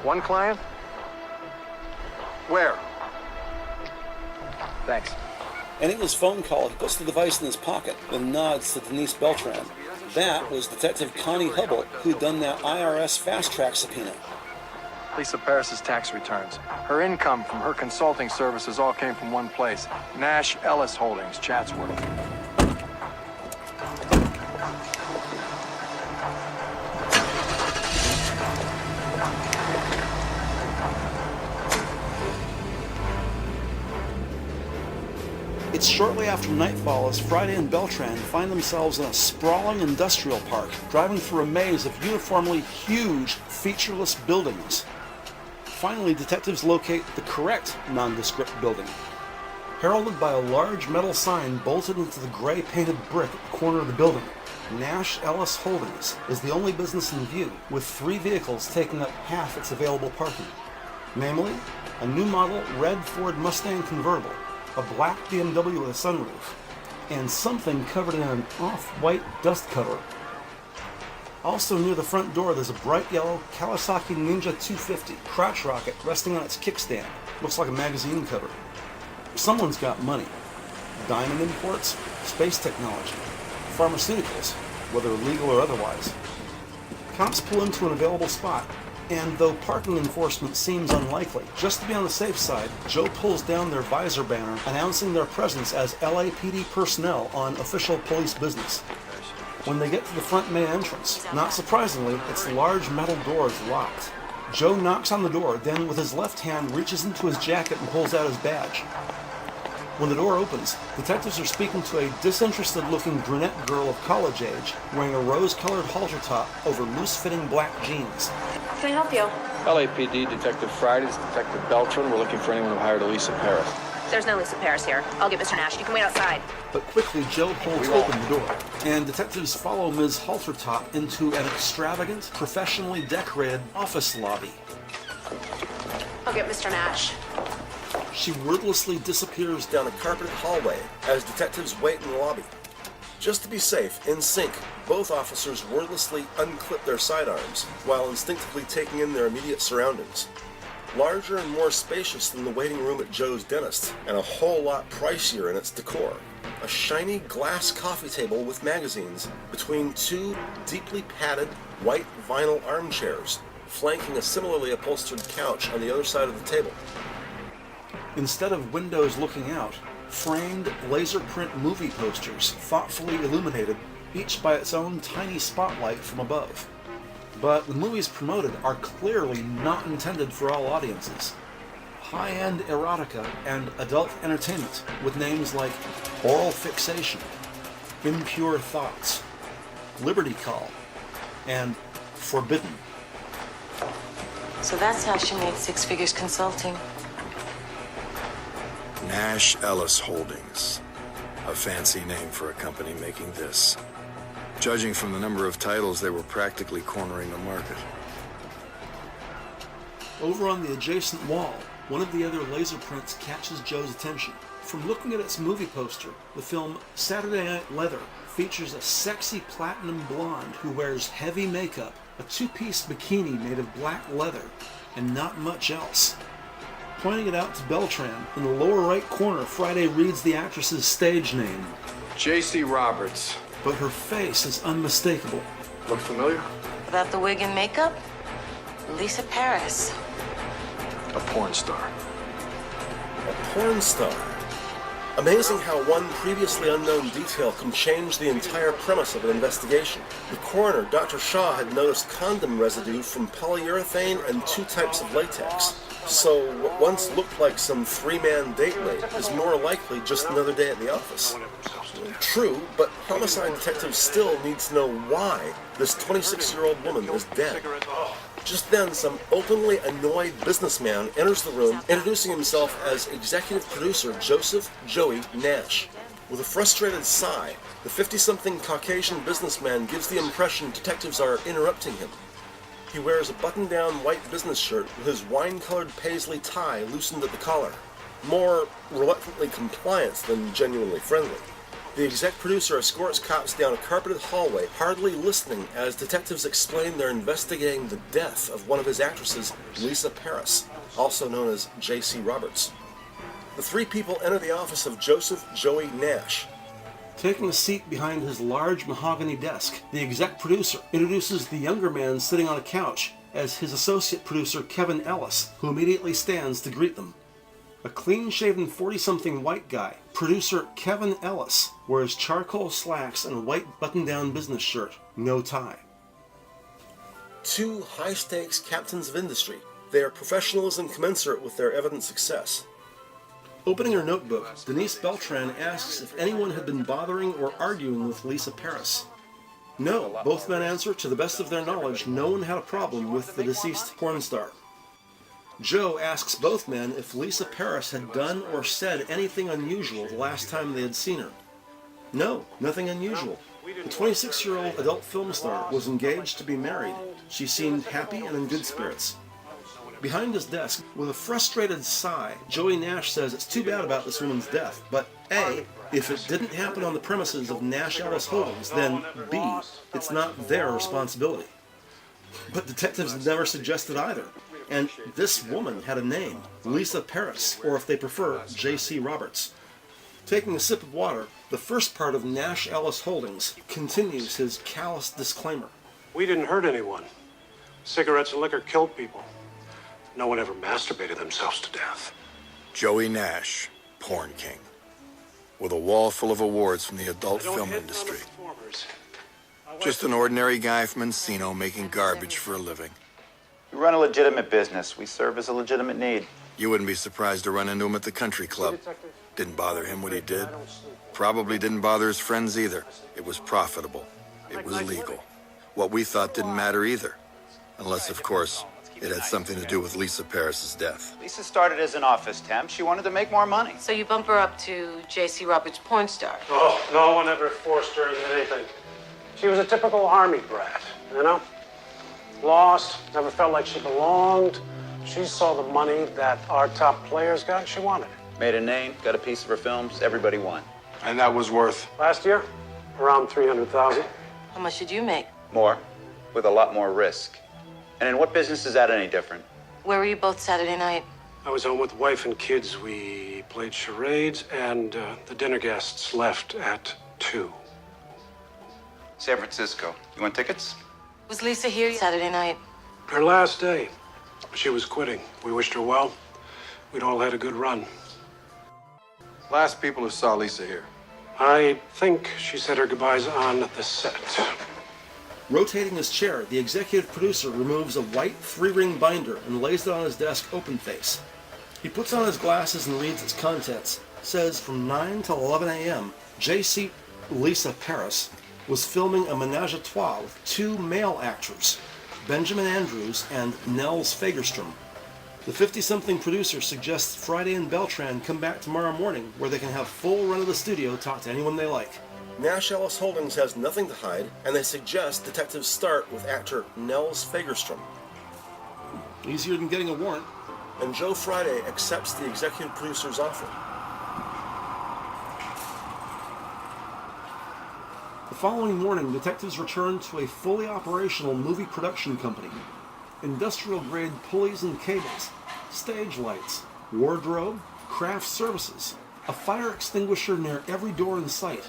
One client? Where? Thanks. Ending his phone call, he puts the device in his pocket, then nods to Denise Beltran. That was Detective Connie Hubble, who'd done that IRS fast-track subpoena. Lisa Paris's tax returns. Her income from her consulting services all came from one place, Nash Ellis Holdings, Chatsworth. It's shortly after nightfall as Friday and Beltran find themselves in a sprawling industrial park, driving through a maze of uniformly huge, featureless buildings. Finally, detectives locate the correct nondescript building. Heralded by a large metal sign bolted into the gray painted brick at the corner of the building, Nash Ellis Holdings is the only business in view, with 3 vehicles taking up half its available parking. Namely, a new model red Ford Mustang convertible, a black BMW with a sunroof, and something covered in an off-white dust cover. Also near the front door, there's a bright yellow Kawasaki Ninja 250 crotch rocket resting on its kickstand. Looks like a magazine cover. Someone's got money. diamond imports, space technology, pharmaceuticals, whether legal or otherwise. Cops pull into an available spot, and though parking enforcement seems unlikely, just to be on the safe side, Joe pulls down their visor banner announcing their presence as LAPD personnel on official police business. When they get to the front main entrance, not surprisingly, its large metal door is locked. Joe knocks on the door, then with his left hand reaches into his jacket and pulls out his badge. When the door opens, detectives are speaking to a disinterested-looking brunette girl of college age, wearing a rose-colored halter top over loose-fitting black jeans. Can I help you? LAPD Detective Friday, Detective Beltran. We're looking for anyone who hired Lisa Paris. There's no Lisa Paris here. I'll get Mr. Nash. You can wait outside. But quickly, Joe pulls open the door, and detectives follow Ms. Haltertop into an extravagant, professionally decorated office lobby. I'll get Mr. Nash. She wordlessly disappears down a carpeted hallway as detectives wait in the lobby. Just to be safe, in sync, both officers wordlessly unclip their sidearms while instinctively taking in their immediate surroundings. Larger and more spacious than the waiting room at Joe's dentist, and a whole lot pricier in its decor. A shiny glass coffee table with magazines between two deeply padded white vinyl armchairs, flanking a similarly upholstered couch on the other side of the table. Instead of windows looking out, framed laser print movie posters, thoughtfully illuminated, each by its own tiny spotlight from above. But the movies promoted are clearly not intended for all audiences. High-end erotica and adult entertainment with names like Oral Fixation, Impure Thoughts, Liberty Call, and Forbidden. So that's how she made 6 figures consulting. Nash Ellis Holdings. A fancy name for a company making this. Judging from the number of titles, they were practically cornering the market. Over on the adjacent wall, one of the other laser prints catches Joe's attention. From looking at its movie poster, the film Saturday Night Leather features a sexy platinum blonde who wears heavy makeup, a 2-piece bikini made of black leather, and not much else. Pointing it out to Beltran, in the lower right corner, Friday reads the actress's stage name. J.C. Roberts. But her face is unmistakable. Look familiar? Without the wig and makeup, Lisa Paris. A porn star. A porn star? Amazing how one previously unknown detail can change the entire premise of an investigation. The coroner, Dr. Shaw, had noticed condom residue from polyurethane and 2 types of latex. So what once looked like some 3-man date rape is more likely just another day at the office. True, but homicide detectives still need to know why this 26-year-old woman is dead. Just then, some openly annoyed businessman enters the room, introducing himself as executive producer Joseph Joey Nash. With a frustrated sigh, the 50-something Caucasian businessman gives the impression detectives are interrupting him. He wears a button-down white business shirt with his wine-colored paisley tie loosened at the collar. More reluctantly compliant than genuinely friendly. The exec producer escorts cops down a carpeted hallway, hardly listening as detectives explain they're investigating the death of one of his actresses, Lisa Paris, also known as J.C. Roberts. The 3 people enter the office of Joseph Joey Nash. Taking a seat behind his large mahogany desk, the exec producer introduces the younger man sitting on a couch as his associate producer Kevin Ellis, who immediately stands to greet them. A clean-shaven 40-something white guy, producer Kevin Ellis, wears charcoal slacks and a white button-down business shirt, no tie. 2 high-stakes captains of industry. They are professionalism commensurate with their evident success. Opening her notebook, Denise Beltran asks if anyone had been bothering or arguing with Lisa Paris. No, both men answer, to the best of their knowledge, no one had a problem with the deceased porn star. Joe asks both men if Lisa Paris had done or said anything unusual the last time they had seen her. No, nothing unusual. The 26-year-old adult film star was engaged to be married. She seemed happy and in good spirits. Behind his desk, with a frustrated sigh, Joey Nash says it's too bad about this woman's death, but A, if it didn't happen on the premises of Nash Ellis Holdings, then B, it's not their responsibility. But detectives had never suggested either. And this woman had a name, Lisa Paris, or if they prefer, J.C. Roberts. Taking a sip of water, the first part of Nash Ellis Holdings continues his callous disclaimer. We didn't hurt anyone. Cigarettes and liquor killed people. No one ever masturbated themselves to death. Joey Nash, Porn King, with a wall full of awards from the adult film industry. Just an ordinary guy from Encino making garbage for a living. We run a legitimate business. We serve as a legitimate need. You wouldn't be surprised to run into him at the country club. Didn't bother him what he did. Probably didn't bother his friends either. It was profitable. It was legal. What we thought didn't matter either. Unless, of course, it had something to do with Lisa Paris's death. Lisa started as an office temp. She wanted to make more money. So you bump her up to J.C. Roberts' porn star? Oh, no one ever forced her into anything. She was a typical army brat, you know? Lost, never felt like she belonged. She saw the money that our top players got, and she wanted it. Made a name, got a piece of her films, everybody won. And that was worth? Last year, around $300,000. How much did you make? More, with a lot more risk. And in what business is that any different? Where were you both Saturday night? I was home with wife and kids. We played charades, and the dinner guests left at 2. San Francisco. You want tickets? Was Lisa here Saturday night? Her last day. She was quitting. We wished her well. We'd all had a good run. Last people who saw Lisa here. I think she said her goodbyes on the set. Rotating his chair, the executive producer removes a white 3-ring binder and lays it on his desk open face. He puts on his glasses and reads its contents. Says from 9 till 11 a.m., J.C. Lisa Paris was filming a menage a trois with 2 male actors, Benjamin Andrews and Nels Fagerstrom. The 50-something producer suggests Friday and Beltran come back tomorrow morning where they can have full run of the studio, talk to anyone they like. Nash Ellis Holdings has nothing to hide, and they suggest detectives start with actor Nels Fagerstrom. Easier than getting a warrant. And Joe Friday accepts the executive producer's offer. The following morning, detectives return to a fully operational movie production company. Industrial-grade pulleys and cables, stage lights, wardrobe, craft services, a fire extinguisher near every door in sight.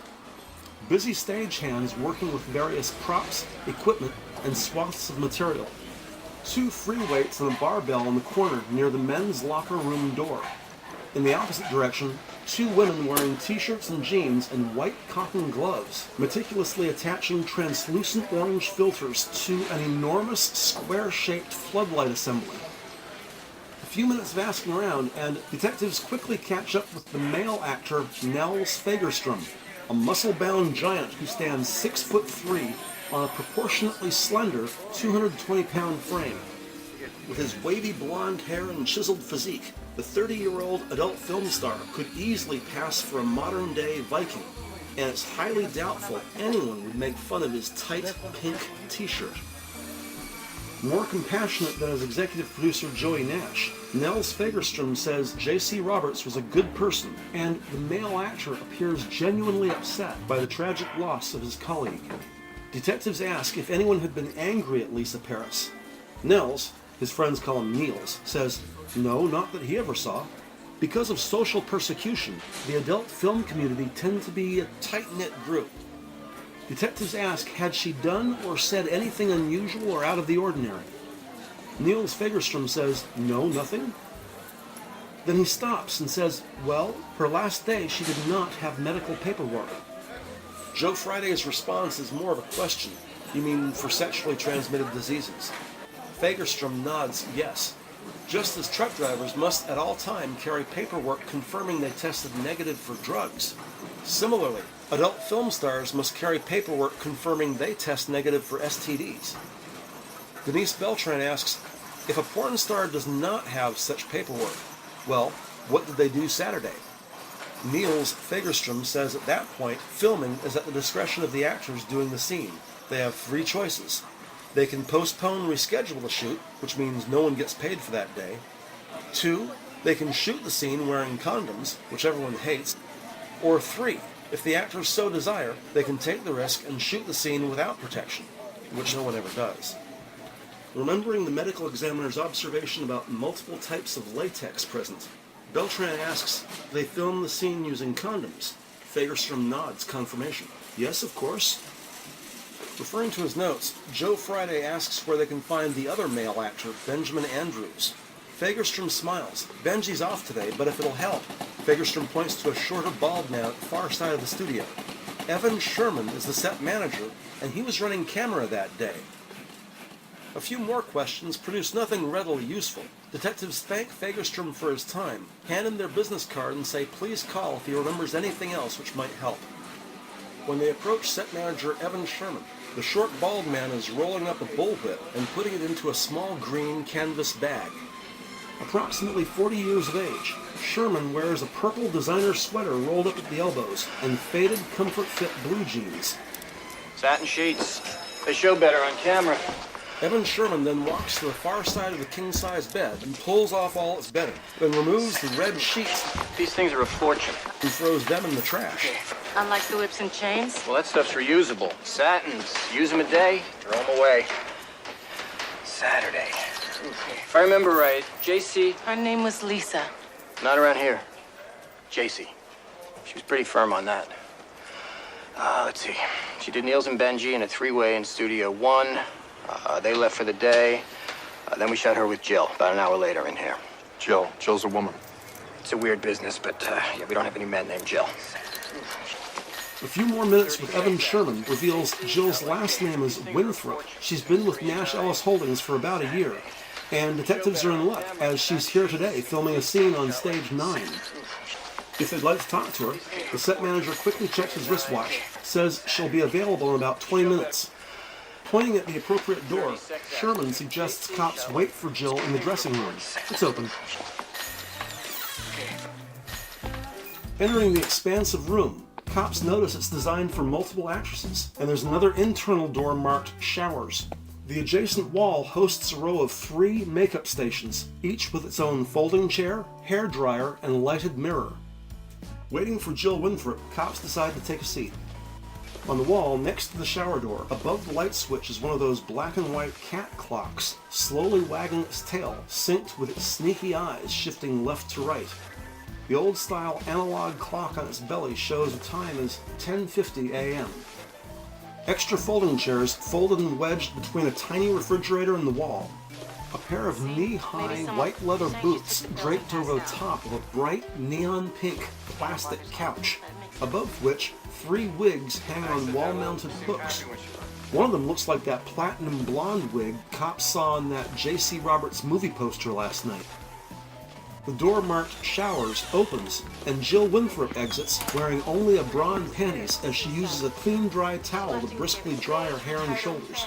Busy stagehands working with various props, equipment, and swaths of material. 2 free weights and a barbell in the corner near the men's locker room door. In the opposite direction, 2 women wearing t-shirts and jeans and white cotton gloves, meticulously attaching translucent orange filters to an enormous square-shaped floodlight assembly. A few minutes of asking around, and detectives quickly catch up with the male actor Nels Fagerstrom, a muscle-bound giant who stands 6'3" on a proportionately slender 220-pound frame. With his wavy blonde hair and chiseled physique, the 30-year-old adult film star could easily pass for a modern-day Viking, and it's highly doubtful anyone would make fun of his tight pink t-shirt. More compassionate than his executive producer Joey Nash, Nels Fagerstrom says J.C. Roberts was a good person, and the male actor appears genuinely upset by the tragic loss of his colleague. Detectives ask if anyone had been angry at Lisa Paris. Nels, his friends call him Niels, says, no, not that he ever saw. Because of social persecution, the adult film community tend to be a tight-knit group. Detectives ask, had she done or said anything unusual or out of the ordinary? Niels Fagerstrom says, no, nothing. Then he stops and says, well, her last day she did not have medical paperwork. Joe Friday's response is more of a question. You mean for sexually transmitted diseases? Fagerstrom nods yes. Just as truck drivers must at all time carry paperwork confirming they tested negative for drugs. Similarly, adult film stars must carry paperwork confirming they test negative for STDs. Denise Beltran asks, if a porn star does not have such paperwork, well, what did they do Saturday? Niels Fagerstrom says at that point, filming is at the discretion of the actors doing the scene. They have 3 choices. They can postpone, reschedule the shoot, which means no one gets paid for that day. 2, they can shoot the scene wearing condoms, which everyone hates. Or 3, if the actors so desire, they can take the risk and shoot the scene without protection, which no one ever does. Remembering the medical examiner's observation about multiple types of latex present, Beltran asks if they filmed the scene using condoms. Fagerstrom nods confirmation. Yes, of course. Referring to his notes, Joe Friday asks where they can find the other male actor, Benjamin Andrews. Fagerstrom smiles. Benji's off today, but if it'll help. Fagerstrom points to a shorter bald man at the far side of the studio. Evan Sherman is the set manager, and he was running camera that day. A few more questions produce nothing readily useful. Detectives thank Fagerstrom for his time, hand him their business card, and say please call if he remembers anything else which might help. When they approach set manager Evan Sherman, the short bald man is rolling up a bullwhip and putting it into a small green canvas bag. Approximately 40 years of age, Sherman wears a purple designer sweater rolled up at the elbows and faded comfort fit blue jeans. Satin sheets. They show better on camera. Evan Sherman then walks to the far side of the king-size bed and pulls off all its bedding, then removes the red sheets. These things are a fortune. And throws them in the trash. Unlike the whips and chains? Well, that stuff's reusable. Satins. Use them a day, throw them away. Saturday. If I remember right, JC... Her name was Lisa. Not around here. JC. She was pretty firm on that. Let's see. She did Niels and Benji in a three-way in Studio 1. They left for the day. Then we shot her with Jill about an hour later in here. Jill. Jill's a woman. It's a weird business, but yeah, we don't have any men named Jill. A few more minutes with Evan Sherman reveals Jill's last name is Winthrop. She's been with Nash Ellis Holdings for about a year. And detectives are in luck, as she's here today filming a scene on stage 9. If they'd like to talk to her, the set manager quickly checks his wristwatch, says she'll be available in about 20 minutes. Pointing at the appropriate door, Sherman suggests cops wait for Jill in the dressing room. It's open. Entering the expansive room, cops notice it's designed for multiple actresses, and there's another internal door marked showers. The adjacent wall hosts a row of 3 makeup stations, each with its own folding chair, hair dryer, and lighted mirror. Waiting for Jill Winthrop, cops decide to take a seat. On the wall, next to the shower door, above the light switch is one of those black and white cat clocks, slowly wagging its tail, synced with its sneaky eyes shifting left to right. The old-style analog clock on its belly shows the time as 10:50 a.m. Extra folding chairs folded and wedged between a tiny refrigerator and the wall. A pair of knee-high white leather boots draped over the top of a bright neon pink plastic couch, above which 3 wigs hang on wall-mounted hooks. One of them looks like that platinum blonde wig cops saw in that J.C. Roberts movie poster last night. The door marked showers opens, and Jill Winthrop exits wearing only a bra and panties as she uses a clean dry towel to briskly dry her hair and shoulders.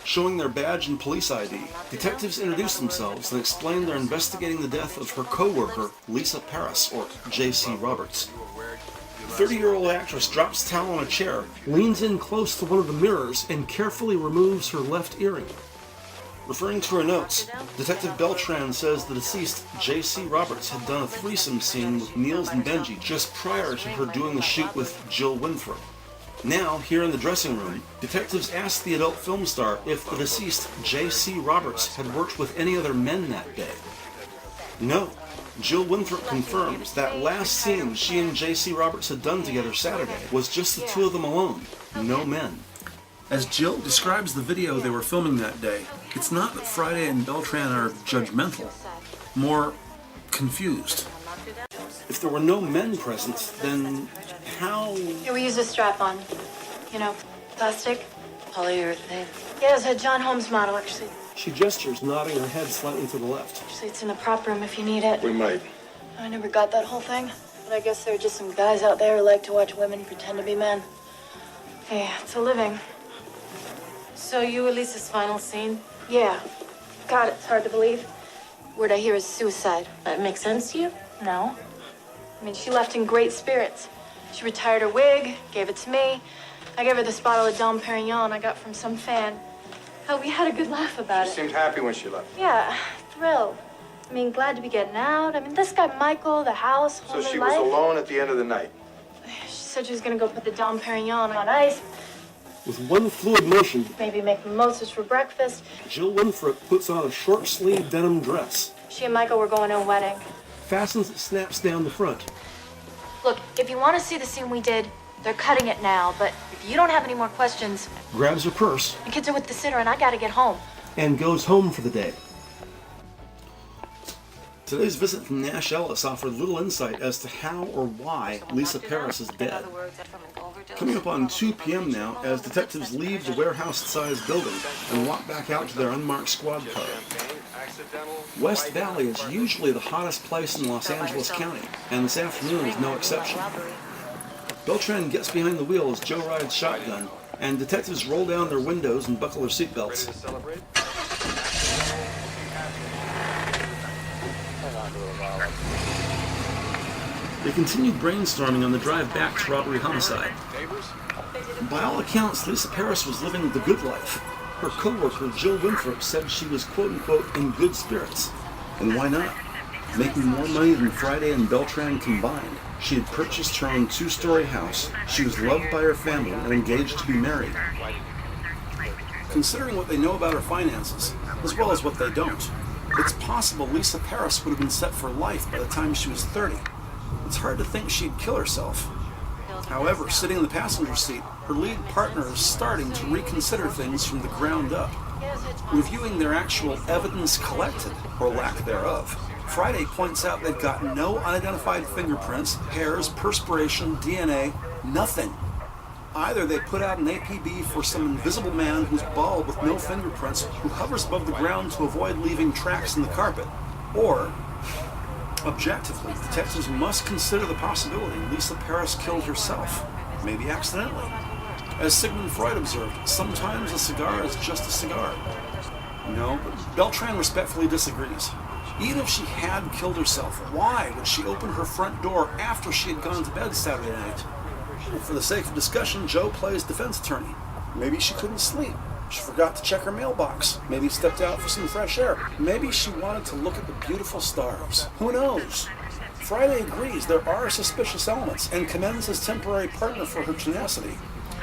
Showing their badge and police ID, detectives introduce themselves and explain they're investigating the death of her co-worker, Lisa Paris, or J.C. Roberts. The 30-year-old actress drops towel on a chair, leans in close to one of the mirrors, and carefully removes her left earring. Referring to her notes, Detective Beltran says the deceased J.C. Roberts had done a threesome scene with Niels and Benji just prior to her doing the shoot with Jill Winthrop. Now, here in the dressing room, detectives ask the adult film star if the deceased J.C. Roberts had worked with any other men that day. No. Jill Winthrop confirms that last scene she and J.C. Roberts had done together Saturday was just the 2 of them alone, no men. As Jill describes the video they were filming that day, it's not that Friday and Beltran are judgmental, more confused. If there were no men present, then how... Yeah, we use a strap-on. You know, plastic. Polyurethane. Yeah, it's a John Holmes model, actually. She gestures, nodding her head slightly to the left. Actually, it's in a prop room if you need it. We might. I never got that whole thing. But I guess there are just some guys out there who like to watch women pretend to be men. Hey, it's a living. So you were Lisa's final scene? Yeah. God, it's hard to believe. Word I hear is suicide. That makes sense to you? No. I mean, she left in great spirits. She retired her wig, gave it to me. I gave her this bottle of Dom Perignon I got from some fan. Hell, we had a good laugh about She it. seemed happy when she left. Yeah, thrilled. I mean, glad to be getting out. I mean, this guy Michael, the house, So home she and was life. alone at the end of the night. She said she was gonna go put the Dom Perignon on ice, With one fluid motion, maybe make mimosas for breakfast. Jill Winthrop puts on a short-sleeved denim dress. She and Michael were going to a wedding. fastens its snaps down the front. Look, if you want to see the scene we did, they're cutting it now, but if you don't have any more questions... Grabs her purse. The kids are with the sitter and I gotta get home. And goes home for the day. Today's visit from Nash Ellis offered little insight as to how or why Lisa Paris is dead. Coming up on 2 p.m. now as detectives leave the warehouse-sized building and walk back out to their unmarked squad car. West Valley is usually the hottest place in Los Angeles County, and this afternoon is no exception. Beltran gets behind the wheel as Joe rides shotgun, and detectives roll down their windows and buckle their seatbelts. They continued brainstorming on the drive back to robbery homicide. By all accounts, Lisa Paris was living the good life. Her co-worker, Jill Winthrop, said she was quote-unquote in good spirits. And why not? Making more money than Friday and Beltran combined. She had purchased her own 2-story house. She was loved by her family and engaged to be married. Considering what they know about her finances, as well as what they don't, it's possible Lisa Paris would have been set for life by the time she was 30. It's hard to think she'd kill herself. However, sitting in the passenger seat, her lead partner is starting to reconsider things from the ground up, reviewing their actual evidence collected, or lack thereof. Friday points out they've got no unidentified fingerprints, hairs, perspiration, DNA, nothing. Either they put out an APB for some invisible man who's bald with no fingerprints, who hovers above the ground to avoid leaving tracks in the carpet, or, objectively, detectives must consider the possibility Lisa Paris killed herself, maybe accidentally. As Sigmund Freud observed, sometimes a cigar is just a cigar. No, Beltran respectfully disagrees. Even if she had killed herself, why would she open her front door after she had gone to bed Saturday night? For the sake of discussion, Joe plays defense attorney. Maybe she couldn't sleep. She forgot to check her mailbox. Maybe stepped out for some fresh air. Maybe she wanted to look at the beautiful stars. Who knows? Friday agrees there are suspicious elements and commends his temporary partner for her tenacity.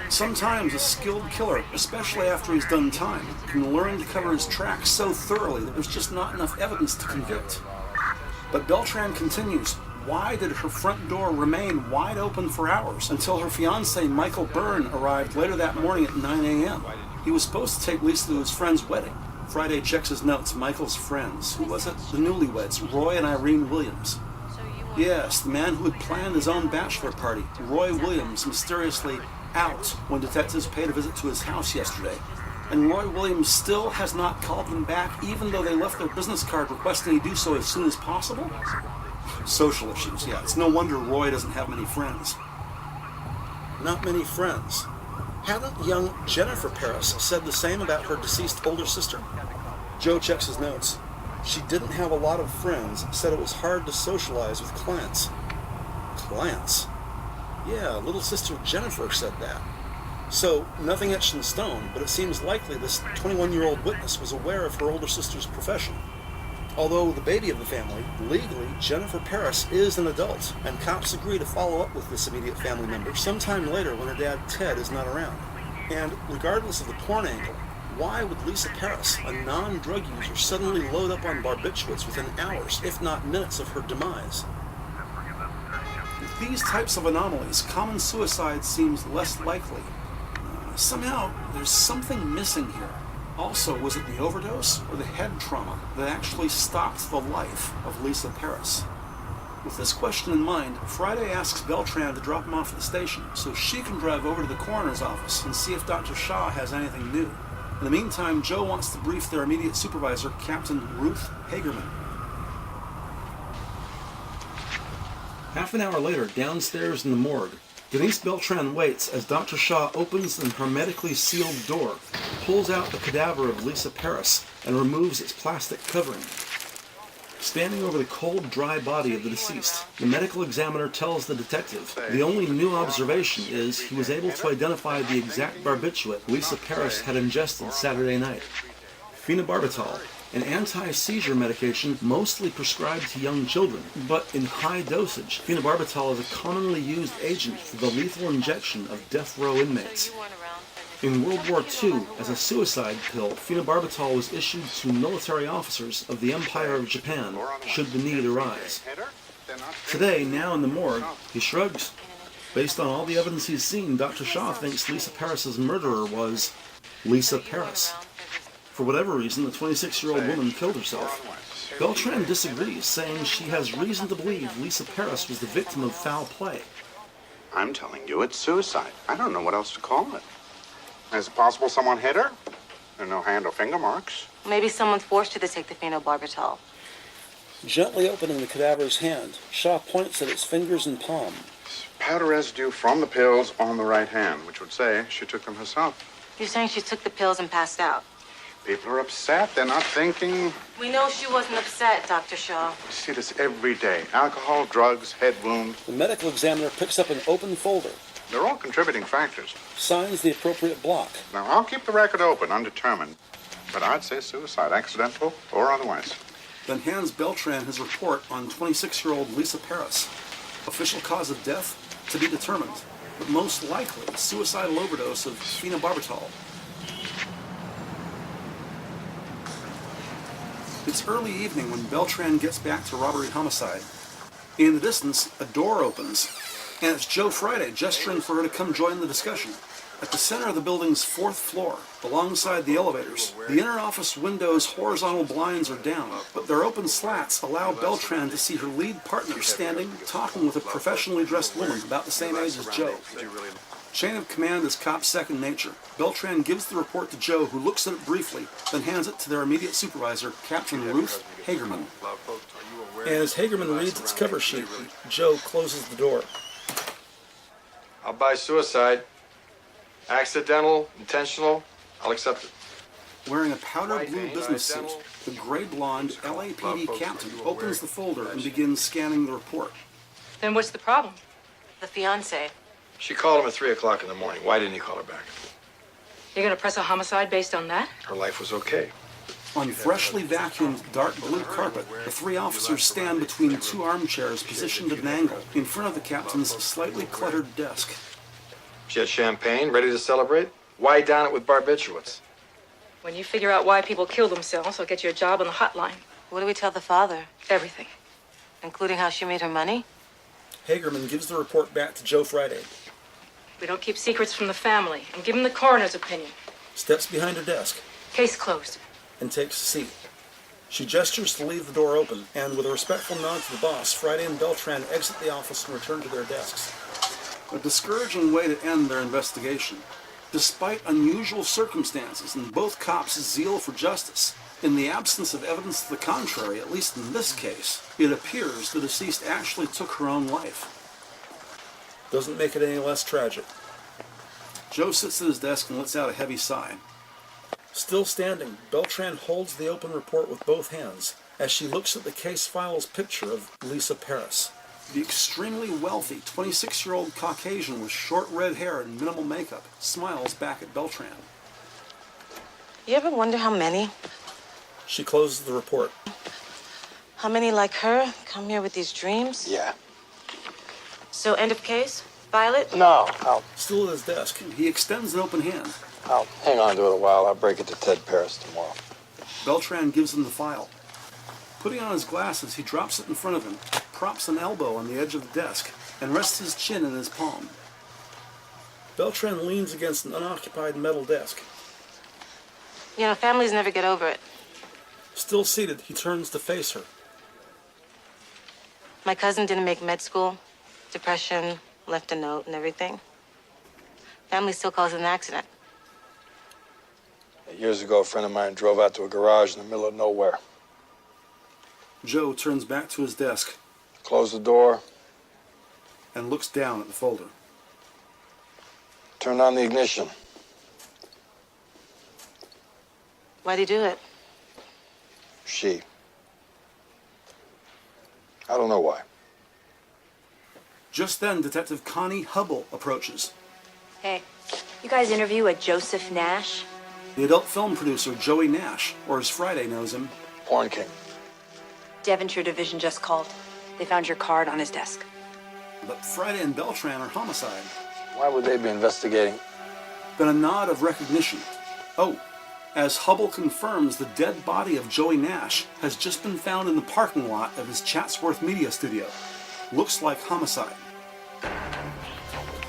Sometimes a skilled killer, especially after he's done time, can learn to cover his tracks so thoroughly that there's just not enough evidence to convict. But Beltran continues. Why did her front door remain wide open for hours until her fiancé Michael Byrne arrived later that morning at 9 a.m.? He was supposed to take Lisa to his friend's wedding. Friday checks his notes. Michael's friends. Who was it? The newlyweds, Roy and Irene Williams. Yes, the man who had planned his own bachelor party. Roy Williams mysteriously out when detectives paid a visit to his house yesterday. And Roy Williams still has not called them back, even though they left their business card requesting he do so as soon as possible? Social issues, yeah. It's no wonder Roy doesn't have many friends. Not many friends. Hadn't young Jennifer Paris said the same about her deceased older sister? Joe checks his notes. She didn't have a lot of friends, said it was hard to socialize with clients. Clients? Yeah, little sister Jennifer said that. So, nothing etched in stone, but it seems likely this 21-year-old witness was aware of her older sister's profession. Although the baby of the family, legally, Jennifer Paris is an adult, and cops agree to follow up with this immediate family member sometime later when her dad, Ted, is not around. And regardless of the porn angle, why would Lisa Paris, a non-drug user, suddenly load up on barbiturates within hours, if not minutes, of her demise? With these types of anomalies, common suicide seems less likely. Somehow, there's something missing here. Also, was it the overdose or the head trauma that actually stopped the life of Lisa Paris? With this question in mind, Friday asks Beltran to drop him off at the station so she can drive over to the coroner's office and see if Dr. Shaw has anything new. In the meantime, Joe wants to brief their immediate supervisor, Captain Ruth Hagerman. Half an hour later, downstairs in the morgue, Denise Beltran waits as Dr. Shaw opens the hermetically sealed door, pulls out the cadaver of Lisa Paris, and removes its plastic covering. Standing over the cold, dry body of the deceased, the medical examiner tells the detective the only new observation is he was able to identify the exact barbiturate Lisa Paris had ingested Saturday night. Phenobarbital, an anti-seizure medication mostly prescribed to young children, but in high dosage. Phenobarbital is a commonly used agent for the lethal injection of death row inmates. In World War II, as a suicide pill, phenobarbital was issued to military officers of the Empire of Japan should the need arise. Today, now in the morgue, he shrugs. Based on all the evidence he's seen, Dr. Shaw thinks Lisa Paris's murderer was Lisa Paris. For whatever reason, the 26-year-old woman killed herself. Beltran disagrees, saying she has reason to believe Lisa Paris was the victim of foul play. I'm telling you, it's suicide. I don't know what else to call it. Is it possible someone hit her? There are no hand or finger marks. Maybe someone forced her to take the phenobarbital. Gently opening the cadaver's hand, Shaw points at its fingers and palm. Powder residue from the pills on the right hand, which would say she took them herself. You're saying she took the pills and passed out? People are upset. They're not thinking. We know she wasn't upset, Dr. Shaw. We see this every day. Alcohol, drugs, head wound. The medical examiner picks up an open folder. They're all contributing factors. Signs the appropriate block. Now, I'll keep the record open, undetermined. But I'd say suicide, accidental or otherwise. Then hands Beltran his report on 26-year-old Lisa Paris. Official cause of death to be determined, but most likely suicidal overdose of phenobarbital. It's early evening when Beltran gets back to robbery homicide. In the distance, a door opens, and it's Joe Friday gesturing for her to come join the discussion. At the center of the building's 4th floor, alongside the elevators, the inner office window's horizontal blinds are down, but their open slats allow Beltran to see her lead partner standing, talking with a professionally dressed woman about the same age as Joe. Chain of command is cop second nature. Beltran gives the report to Joe, who looks at it briefly, then hands it to their immediate supervisor, Captain Ruth Hagerman. As Hagerman reads its cover sheet, Joe closes the door. I'll buy suicide. Accidental, intentional, I'll accept it. Wearing a powder blue business suit, the gray blonde LAPD captain opens the folder and begins scanning the report. Then what's the problem? The fiancé. She called him at 3 o'clock in the morning. Why didn't he call her back? You're gonna press a homicide based on that? Her life was okay. On freshly vacuumed dark blue carpet, the 3 officers stand between 2 armchairs positioned at an angle in front of the captain's slightly cluttered desk. She had champagne, ready to celebrate. Why down it with barbiturates? When you figure out why people kill themselves, I'll get you a job on the hotline. What do we tell the father? Everything. Including how she made her money? Hagerman gives the report back to Joe Friday. We don't keep secrets from the family, and give him the coroner's opinion. Steps behind her desk. Case closed. And takes a seat. She gestures to leave the door open, and with a respectful nod to the boss, Friday and Beltran exit the office and return to their desks. A discouraging way to end their investigation. Despite unusual circumstances and both cops' zeal for justice, in the absence of evidence to the contrary, at least in this case, it appears the deceased actually took her own life. Doesn't make it any less tragic. Joe sits at his desk and lets out a heavy sigh. Still standing, Beltran holds the open report with both hands as she looks at the case file's picture of Lisa Paris. The extremely wealthy 26-year-old Caucasian with short red hair and minimal makeup smiles back at Beltran. You ever wonder how many? She closes the report. How many like her come here with these dreams? Yeah. So end of case? Violet? No, Still at his desk, he extends an open hand. I'll hang on to it a while. I'll break it to Ted Paris tomorrow. Beltran gives him the file. Putting on his glasses, he drops it in front of him, props an elbow on the edge of the desk, and rests his chin in his palm. Beltran leans against an unoccupied metal desk. You know, families never get over it. Still seated, he turns to face her. My cousin didn't make med school. Depression, left a note and everything. Family still calls it an accident. Years ago, a friend of mine drove out to a garage in the middle of nowhere. Joe turns back to his desk. Closed the door. And looks down at the folder. Turned on the ignition. Why'd he do it? She. I don't know why. Just then, Detective Connie Hubble approaches. Hey, you guys interview a Joseph Nash? The adult film producer, Joey Nash, or as Friday knows him, Porn King. Devonshire Division just called. They found your card on his desk. But Friday and Beltran are homicide. Why would they be investigating? Then a nod of recognition. Oh, as Hubble confirms, the dead body of Joey Nash has just been found in the parking lot of his Chatsworth media studio. looks like homicide.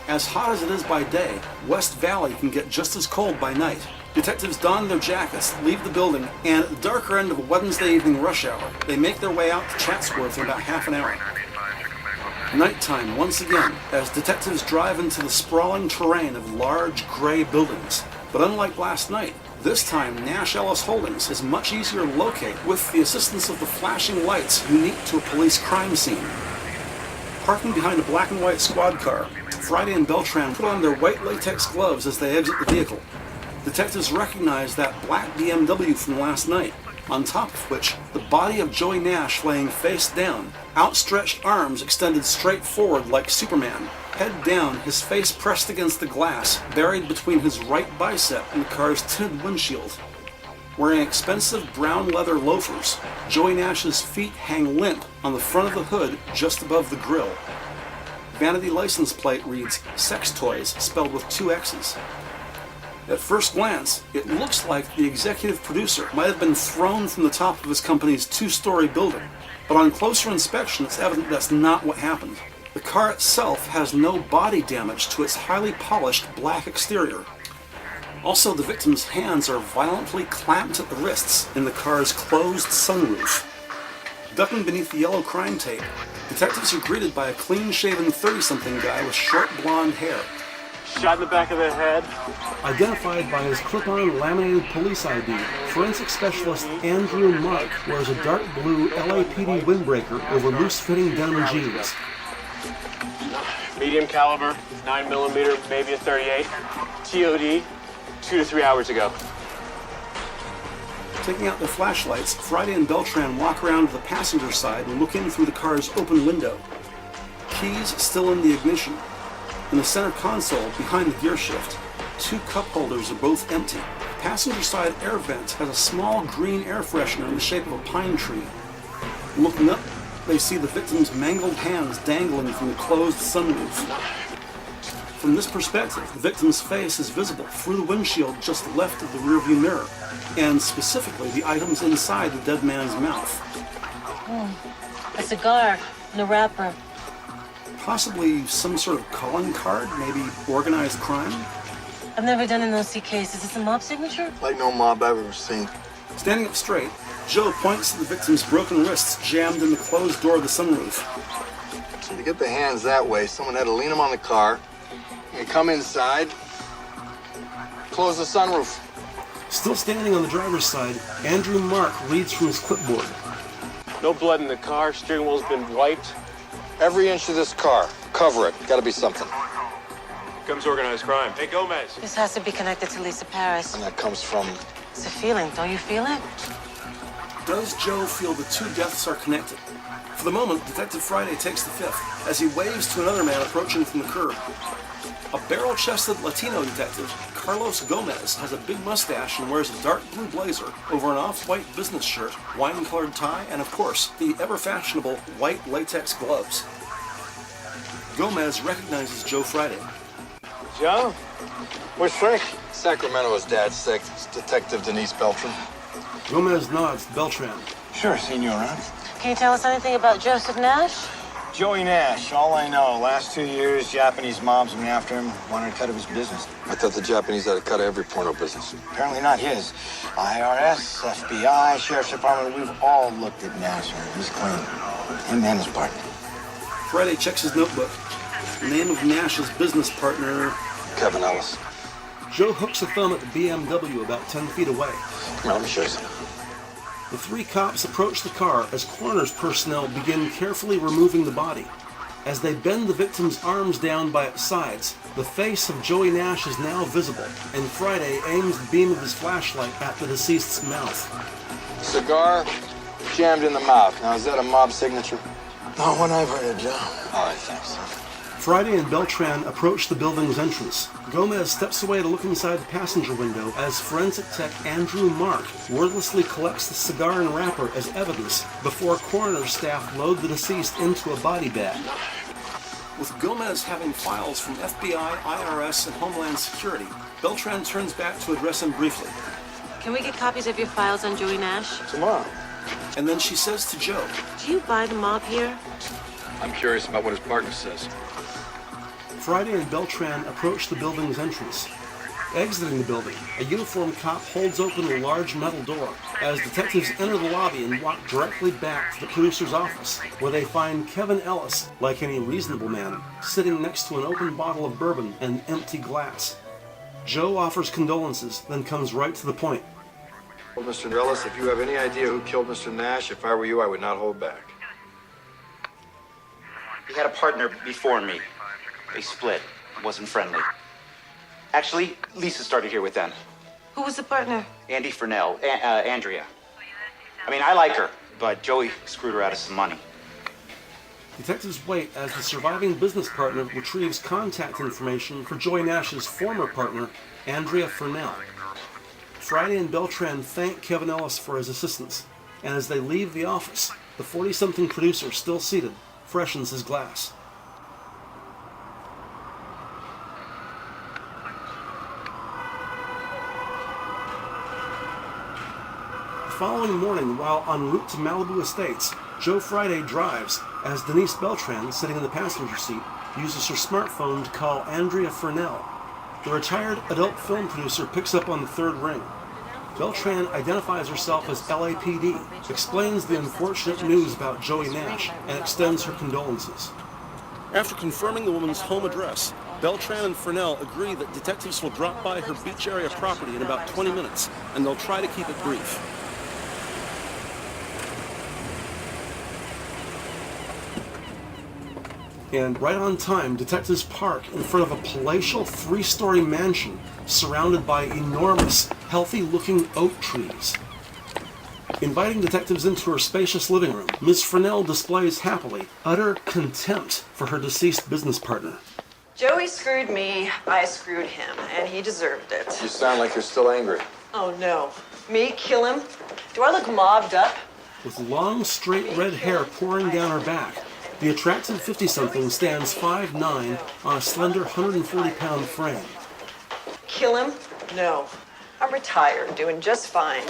As hot as it is by day, West Valley can get just as cold by night. Detectives don their jackets, leave the building, and at the darker end of a Wednesday evening rush hour, they make their way out to Chatsworth in about half an hour. Nighttime once again, as detectives drive into the sprawling terrain of large gray buildings. But unlike last night, this time Nash Ellis Holdings is much easier to locate with the assistance of the flashing lights unique to a police crime scene. Parking behind a black and white squad car, Friday and Beltran put on their white latex gloves as they exit the vehicle. Detectives recognize that black BMW from last night, on top of which the body of Joey Nash laying face down, outstretched arms extended straight forward like Superman, head down, his face pressed against the glass, buried between his right bicep and the car's tinted windshield. Wearing expensive brown leather loafers, Joey Nash's feet hang limp on the front of the hood just above the grille. Vanity license plate reads Sex Toys, spelled with 2 X's. At first glance, it looks like the executive producer might have been thrown from the top of his company's 2-story building, but on closer inspection it's evident that's not what happened. The car itself has no body damage to its highly polished black exterior. Also, the victim's hands are violently clamped at the wrists in the car's closed sunroof. Ducking beneath the yellow crime tape, detectives are greeted by a clean-shaven 30-something guy with short blonde hair. Shot in the back of the head. Identified by his clip-on laminated police ID, forensic specialist Andrew Mark wears a dark blue LAPD windbreaker over loose-fitting denim jeans. Medium caliber, 9mm, maybe a 38. TOD, 2 to 3 hours ago. Taking out their flashlights, Friday and Beltran walk around to the passenger side and look in through the car's open window. Keys still in the ignition. In the center console, behind the gear shift, 2 cup holders are both empty. The passenger side air vent has a small green air freshener in the shape of a pine tree. Looking up, they see the victim's mangled hands dangling from the closed sunroof. From this perspective, the victim's face is visible through the windshield just left of the rearview mirror, and specifically the items inside the dead man's mouth. A cigar and a wrapper. Possibly some sort of calling card, maybe organized crime? I've never done an OC case. Is this a mob signature? Like no mob I've ever seen. Standing up straight, Joe points to the victim's broken wrists jammed in the closed door of the sunroof. So to get the hands that way, someone had to lean them on the car, and come inside, close the sunroof. Still standing on the driver's side, Andrew Mark reads from his clipboard. No blood in the car, steering wheel's been wiped. Every inch of this car, cover it. Gotta be something. Comes organized crime. Hey, Gomez. This has to be connected to Lisa Paris. And that comes from... It's a feeling. Don't you feel it? Does Joe feel the 2 deaths are connected? For the moment, Detective Friday takes the 5th as he waves to another man approaching from the curb. A barrel-chested Latino detective, Carlos Gomez, has a big mustache and wears a dark blue blazer over an off-white business shirt, wine-colored tie, and of course, the ever-fashionable white latex gloves. Gomez recognizes Joe Friday. Joe? Where's Frank? Sacramento, his dad's sick. It's Detective Denise Beltran. Gomez nods to Beltran. Sure, seen you around. Can you tell us anything about Joseph Nash? Joey Nash, all I know. Last 2 years, Japanese mobs went after him, wanted a cut of his business. I thought the Japanese had a cut of every porno business. Apparently not his. IRS, FBI, Sheriff's Department, we've all looked at Nash. He's clean. Him and his partner. Friday checks his notebook. The name of Nash's business partner... Kevin Ellis. Joe hooks a thumb at the BMW about 10 feet away. Come on, let me show you something. The 3 cops approach the car as coroner's personnel begin carefully removing the body. As they bend the victim's arms down by its sides, the face of Joey Nash is now visible, and Friday aims the beam of his flashlight at the deceased's mouth. Cigar jammed in the mouth. Now, is that a mob signature? Not one I've heard of, Joe. All right, thanks. Friday and Beltran approach the building's entrance. Gomez steps away to look inside the passenger window as forensic tech Andrew Mark wordlessly collects the cigar and wrapper as evidence before coroner staff load the deceased into a body bag. With Gomez having files from FBI, IRS, and Homeland Security, Beltran turns back to address him briefly. Can we get copies of your files on Joey Nash? Tomorrow. And then she says to Joe, Do you buy the mob here? I'm curious about what his partner says. Friday and Beltran approach the building's entrance. Exiting the building, a uniformed cop holds open a large metal door as detectives enter the lobby and walk directly back to the producer's office, where they find Kevin Ellis, like any reasonable man, sitting next to an open bottle of bourbon and empty glass. Joe offers condolences, then comes right to the point. Well, Mr. Ellis, if you have any idea who killed Mr. Nash, if I were you, I would not hold back. He had a partner before me. They split. It wasn't friendly. Actually, Lisa started here with them. Who was the partner? Andy Furnell, Andrea. I mean, I like her, but Joey screwed her out of some money. Detectives wait as the surviving business partner retrieves contact information for Joey Nash's former partner, Andrea Furnell. Friday and Beltran thank Kevin Ellis for his assistance, and as they leave the office, the 40-something producer, still seated, freshens his glass. The following morning, while en route to Malibu Estates, Joe Friday drives as Denise Beltran, sitting in the passenger seat, uses her smartphone to call Andrea Furnell. The retired adult film producer picks up on the third ring. Beltran identifies herself as LAPD, explains the unfortunate news about Joey Nash, and extends her condolences. After confirming the woman's home address, Beltran and Furnell agree that detectives will drop by her beach area property in about 20 minutes, and they'll try to keep it brief. And right on time, detectives park in front of a palatial 3-story mansion surrounded by enormous, healthy-looking oak trees. Inviting detectives into her spacious living room, Ms. Furnell displays happily utter contempt for her deceased business partner. Joey screwed me, I screwed him, and he deserved it. You sound like you're still angry. Oh no. Me kill him? Do I look mobbed up? With long, straight red hair pouring down her back, the attractive 50-something stands 5'9" on a slender 140-pound frame. Kill him? No. I'm retired, doing just fine.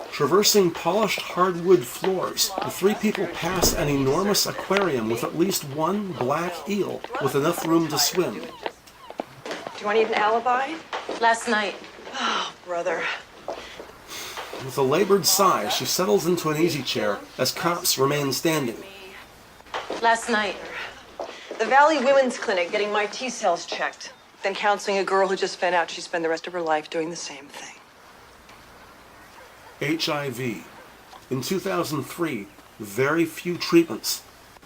Traversing polished hardwood floors, the three people pass an enormous aquarium with at least one black eel with enough room to swim. Do I need an alibi? Last night. Oh, brother. With a labored sigh, she settles into an easy chair as cops remain standing. Last night. The Valley Women's Clinic getting my T-cells checked. Then counseling a girl who just found out she'd spend the rest of her life doing the same thing. HIV. In 2003, very few treatments.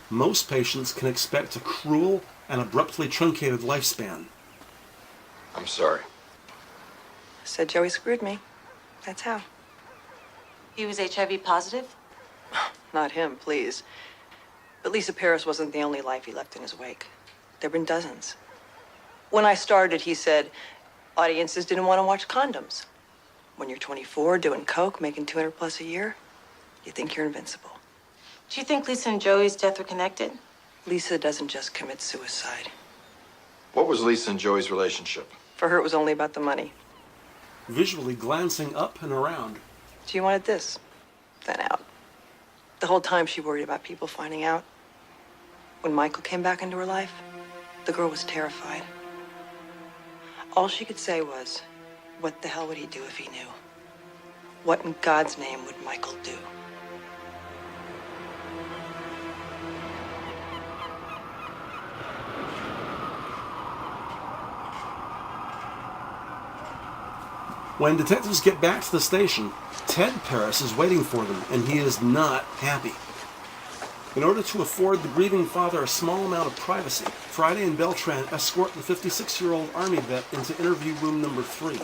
Most patients can expect a cruel and abruptly truncated lifespan. I'm sorry. Said Joey screwed me. That's how. He was HIV positive? Not him, please. But Lisa Paris wasn't the only life he left in his wake. There've been dozens. When I started, he said, audiences didn't want to watch condoms. When you're 24, doing coke, making 200 plus a year, you think you're invincible. Do you think Lisa and Joey's death were connected? Lisa doesn't just commit suicide. What was Lisa and Joey's relationship? For her, it was only about the money. Visually glancing up and around. She wanted this, then out. The whole time she worried about people finding out. When Michael came back into her life, the girl was terrified. All she could say was, what the hell would he do if he knew? What in God's name would Michael do? When detectives get back to the station, Ted Paris is waiting for them, and he is not happy. In order to afford the grieving father a small amount of privacy, Friday and Beltran escort the 56-year-old Army vet into interview room number 3.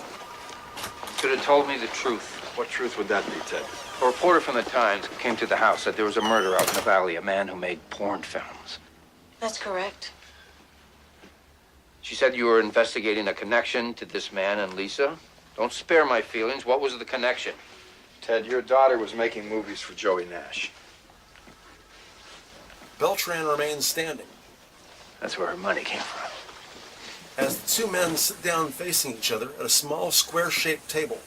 Could have told me the truth. What truth would that be, Ted? A reporter from the Times came to the house, said there was a murder out in the valley, a man who made porn films. That's correct. She said you were investigating a connection to this man and Lisa. Don't spare my feelings. What was the connection? Ted, your daughter was making movies for Joey Nash. Beltran remains standing. That's where her money came from. As the two men sit down facing each other at a small square-shaped table.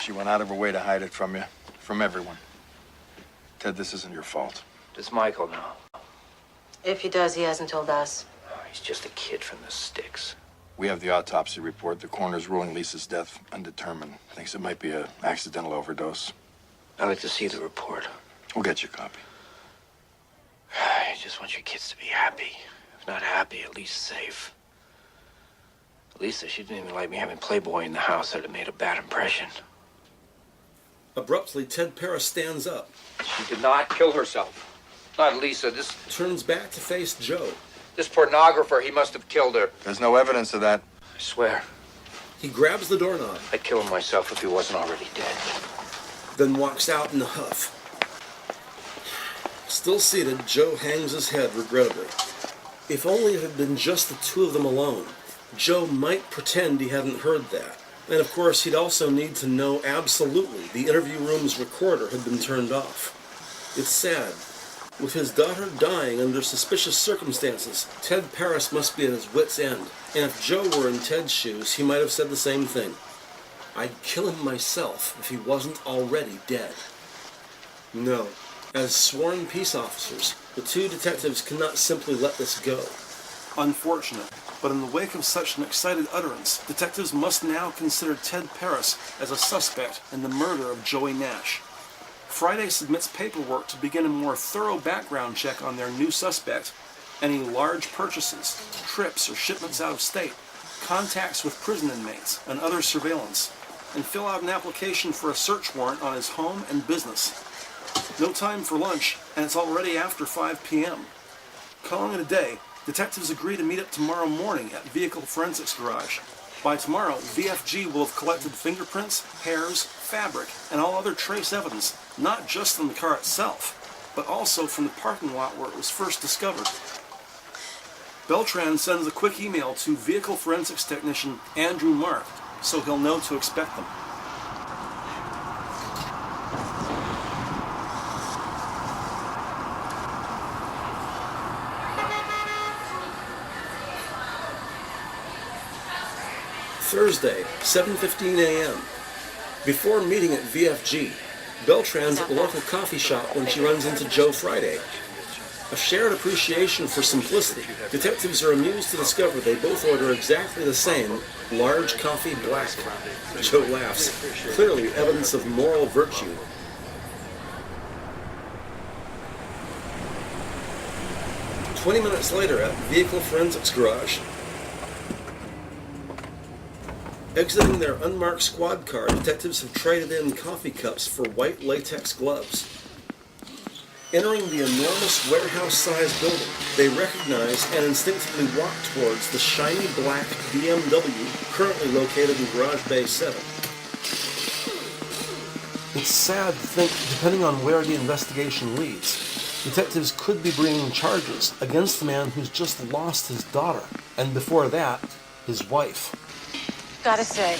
She went out of her way to hide it from you, from everyone. Ted, this isn't your fault. Does Michael know? If he does, he hasn't told us. Oh, he's just a kid from the sticks. We have the autopsy report. The coroner's ruling Lisa's death undetermined. Thinks it might be an accidental overdose. I'd like to see the report. We'll get you a copy. I just want your kids to be happy. If not happy, at least safe. Lisa, she didn't even like me having Playboy in the house. That it made a bad impression. Abruptly, Ted Paris stands up. She did not kill herself. Not Lisa. This turns back to face Joe. This pornographer, he must have killed her. There's no evidence of that. I swear. He grabs the doorknob. I'd kill him myself if he wasn't already dead. Then walks out in a huff. Still seated, Joe hangs his head regrettably. If only it had been just the two of them alone, Joe might pretend he hadn't heard that. And of course, he'd also need to know absolutely the interview room's recorder had been turned off. It's sad. With his daughter dying under suspicious circumstances, Ted Paris must be at his wit's end. And if Joe were in Ted's shoes, he might have said the same thing. I'd kill him myself if he wasn't already dead. No. As sworn peace officers, the two detectives cannot simply let this go. Unfortunate, but in the wake of such an excited utterance, detectives must now consider Ted Paris as a suspect in the murder of Joey Nash. Friday submits paperwork to begin a more thorough background check on their new suspect. Any large purchases, trips or shipments out of state, contacts with prison inmates, and other surveillance, and fill out an application for a search warrant on his home and business. No time for lunch, and it's already after 5 p.m. Calling it a day, detectives agree to meet up tomorrow morning at Vehicle Forensics Garage. By tomorrow, VFG will have collected fingerprints, hairs, fabric, and all other trace evidence, not just from the car itself, but also from the parking lot where it was first discovered. Beltran sends a quick email to Vehicle Forensics Technician Andrew Mark, so he'll know to expect them. Thursday, 7:15 a.m. Before meeting at VFG, Beltran's at the local coffee shop when she runs into Joe Friday. A shared appreciation for simplicity, detectives are amused to discover they both order exactly the same large coffee black. Joe laughs, clearly evidence of moral virtue. "20 minutes later at Vehicle Forensics Garage, exiting their unmarked squad car, detectives have traded in coffee cups for white latex gloves. Entering the enormous warehouse-sized building, they recognize and instinctively walk towards the shiny black BMW currently located in Garage Bay 7. It's sad to think, depending on where the investigation leads, detectives could be bringing charges against the man who's just lost his daughter, and before that, his wife. Gotta say,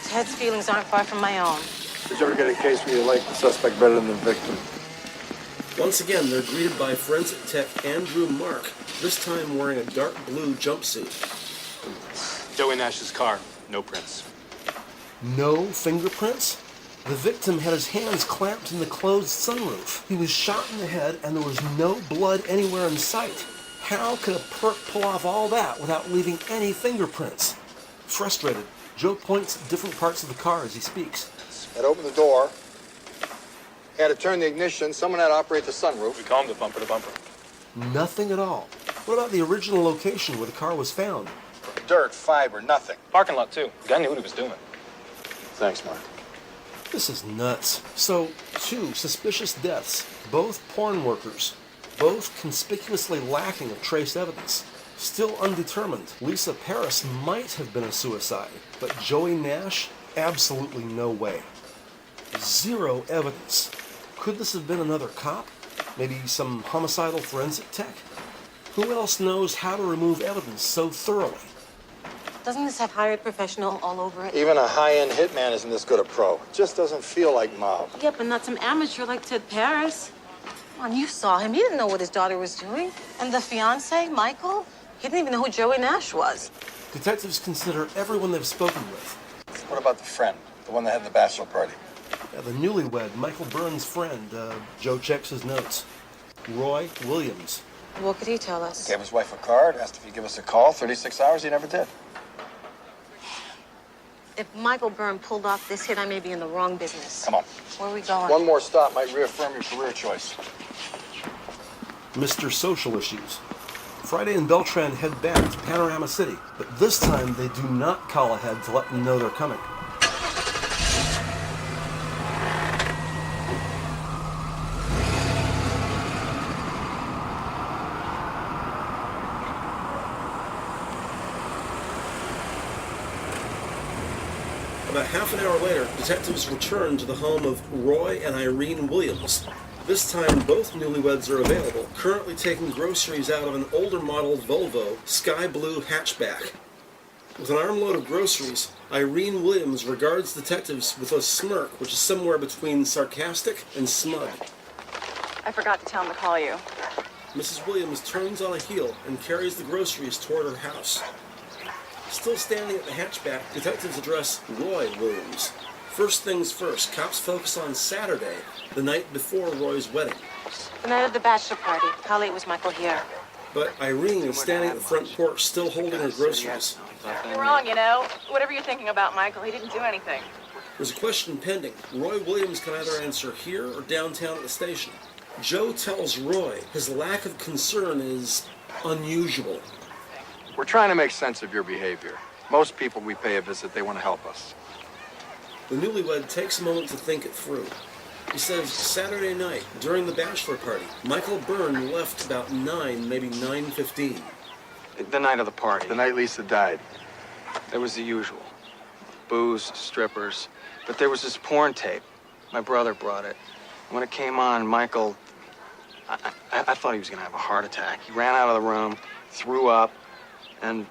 Ted's feelings aren't far from my own. Did you ever get a case where you like the suspect better than the victim? Once again, they're greeted by forensic tech Andrew Mark, this time wearing a dark blue jumpsuit. Joey Nash's car, no prints. No fingerprints? The victim had his hands clamped in the closed sunroof. He was shot in the head and there was no blood anywhere in sight. How could a perp pull off all that without leaving any fingerprints? Frustrated, Joe points at different parts of the car as he speaks. Had opened the door. Had to turn the ignition. Someone had to operate the sunroof. We call him the bumper to bumper. Nothing at all. What about the original location where the car was found? Dirt, fiber, nothing. Parking lot, too. The guy knew what he was doing. Thanks, Mark. This is nuts. So, two suspicious deaths, both porn workers, both conspicuously lacking of trace evidence. Still undetermined, Lisa Paris might have been a suicide, but Joey Nash? Absolutely no way. Zero evidence. Could this have been another cop? Maybe some homicidal forensic tech? Who else knows how to remove evidence so thoroughly? Doesn't this have hired professional all over it? Even a high-end hitman isn't this good a pro. It just doesn't feel like mob. Yeah, but not some amateur like Ted Paris. Come on, you saw him. He didn't know what his daughter was doing. And the fiancé, Michael? He didn't even know who Joey Nash was. Detectives consider everyone they've spoken with. What about the friend? The one that had the bachelor party? The newlywed, Michael Byrne's friend, Joe checks his notes. Roy Williams. What could he tell us? Gave his wife a card, asked if he'd give us a call. 36 hours, he never did. If Michael Byrne pulled off this hit, I may be in the wrong business. Come on. Where are we going? One more stop might reaffirm your career choice. Mr. Social Issues. Friday and Beltran head back to Panorama City, but this time they do not call ahead to let them know they're coming. About half an hour later, detectives return to the home of Roy and Irene Williams. This time, both newlyweds are available, currently taking groceries out of an older model Volvo sky blue hatchback. With an armload of groceries, Irene Williams regards detectives with a smirk which is somewhere between sarcastic and smug. I forgot to tell him to call you. Mrs. Williams turns on a heel and carries the groceries toward her house. Still standing at the hatchback, detectives address Roy Williams. First things first, cops focus on Saturday, the night before Roy's wedding. The night of the bachelor party. How late was Michael here? But Irene is standing at the front porch, still holding her groceries. You're wrong, you know. Whatever you're thinking about Michael, he didn't do anything. There's a question pending. Roy Williams can either answer here or downtown at the station. Joe tells Roy his lack of concern is unusual. We're trying to make sense of your behavior. Most people we pay a visit, they want to help us. The newlywed takes a moment to think it through. He says Saturday night, during the bachelor party, Michael Byrne left about 9, maybe 9:15. The night of the party. The night Lisa died. There was the usual. Booze, strippers. But there was this porn tape. My brother brought it. When it came on, Michael... I thought he was going to have a heart attack. He ran out of the room, threw up, and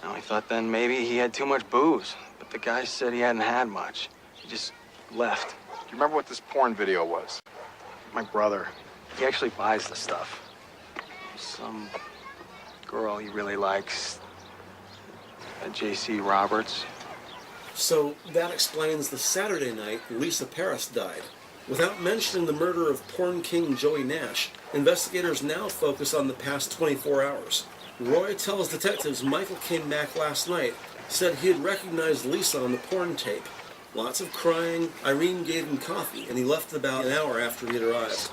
I thought then maybe he had too much booze. But the guy said he hadn't had much. He just left. Do you remember what this porn video was? My brother, he actually buys the stuff. Some girl he really likes, J.C. Roberts. So that explains the Saturday night Lisa Paris died. Without mentioning the murder of porn king Joey Nash, investigators now focus on the past 24 hours. Roy tells detectives Michael came back last night, said he had recognized Lisa on the porn tape. Lots of crying, Irene gave him coffee, and he left about an hour after he had arrived.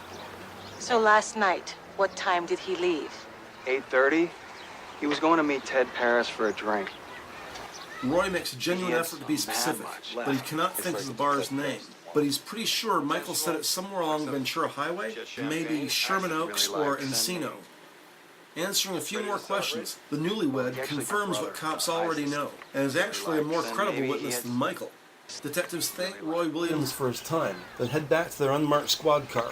So last night, what time did he leave? 8:30. He was going to meet Ted Paris for a drink. Roy makes a genuine effort to be specific, but he cannot think of the bar's name. But he's pretty sure Michael said it somewhere along the Ventura Highway, maybe Sherman Oaks or Encino. Answering a few more questions, the newlywed confirms what cops already know, and is actually a more credible witness than Michael. Detectives thank Roy Williams for his time, then head back to their unmarked squad car.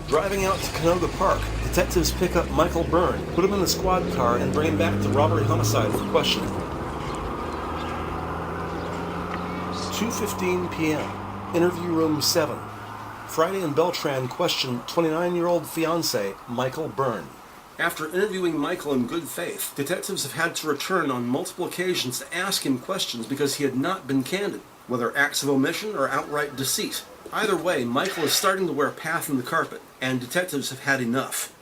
Driving out to Canoga Park, detectives pick up Michael Byrne, put him in the squad car, and bring him back to robbery homicide for questioning. 2:15 p.m. Interview room 7. Friday and Beltran question 29-year-old fiancé Michael Byrne. After interviewing Michael in good faith, detectives have had to return on multiple occasions to ask him questions because he had not been candid, whether acts of omission or outright deceit. Either way, Michael is starting to wear a path in the carpet, and detectives have had enough.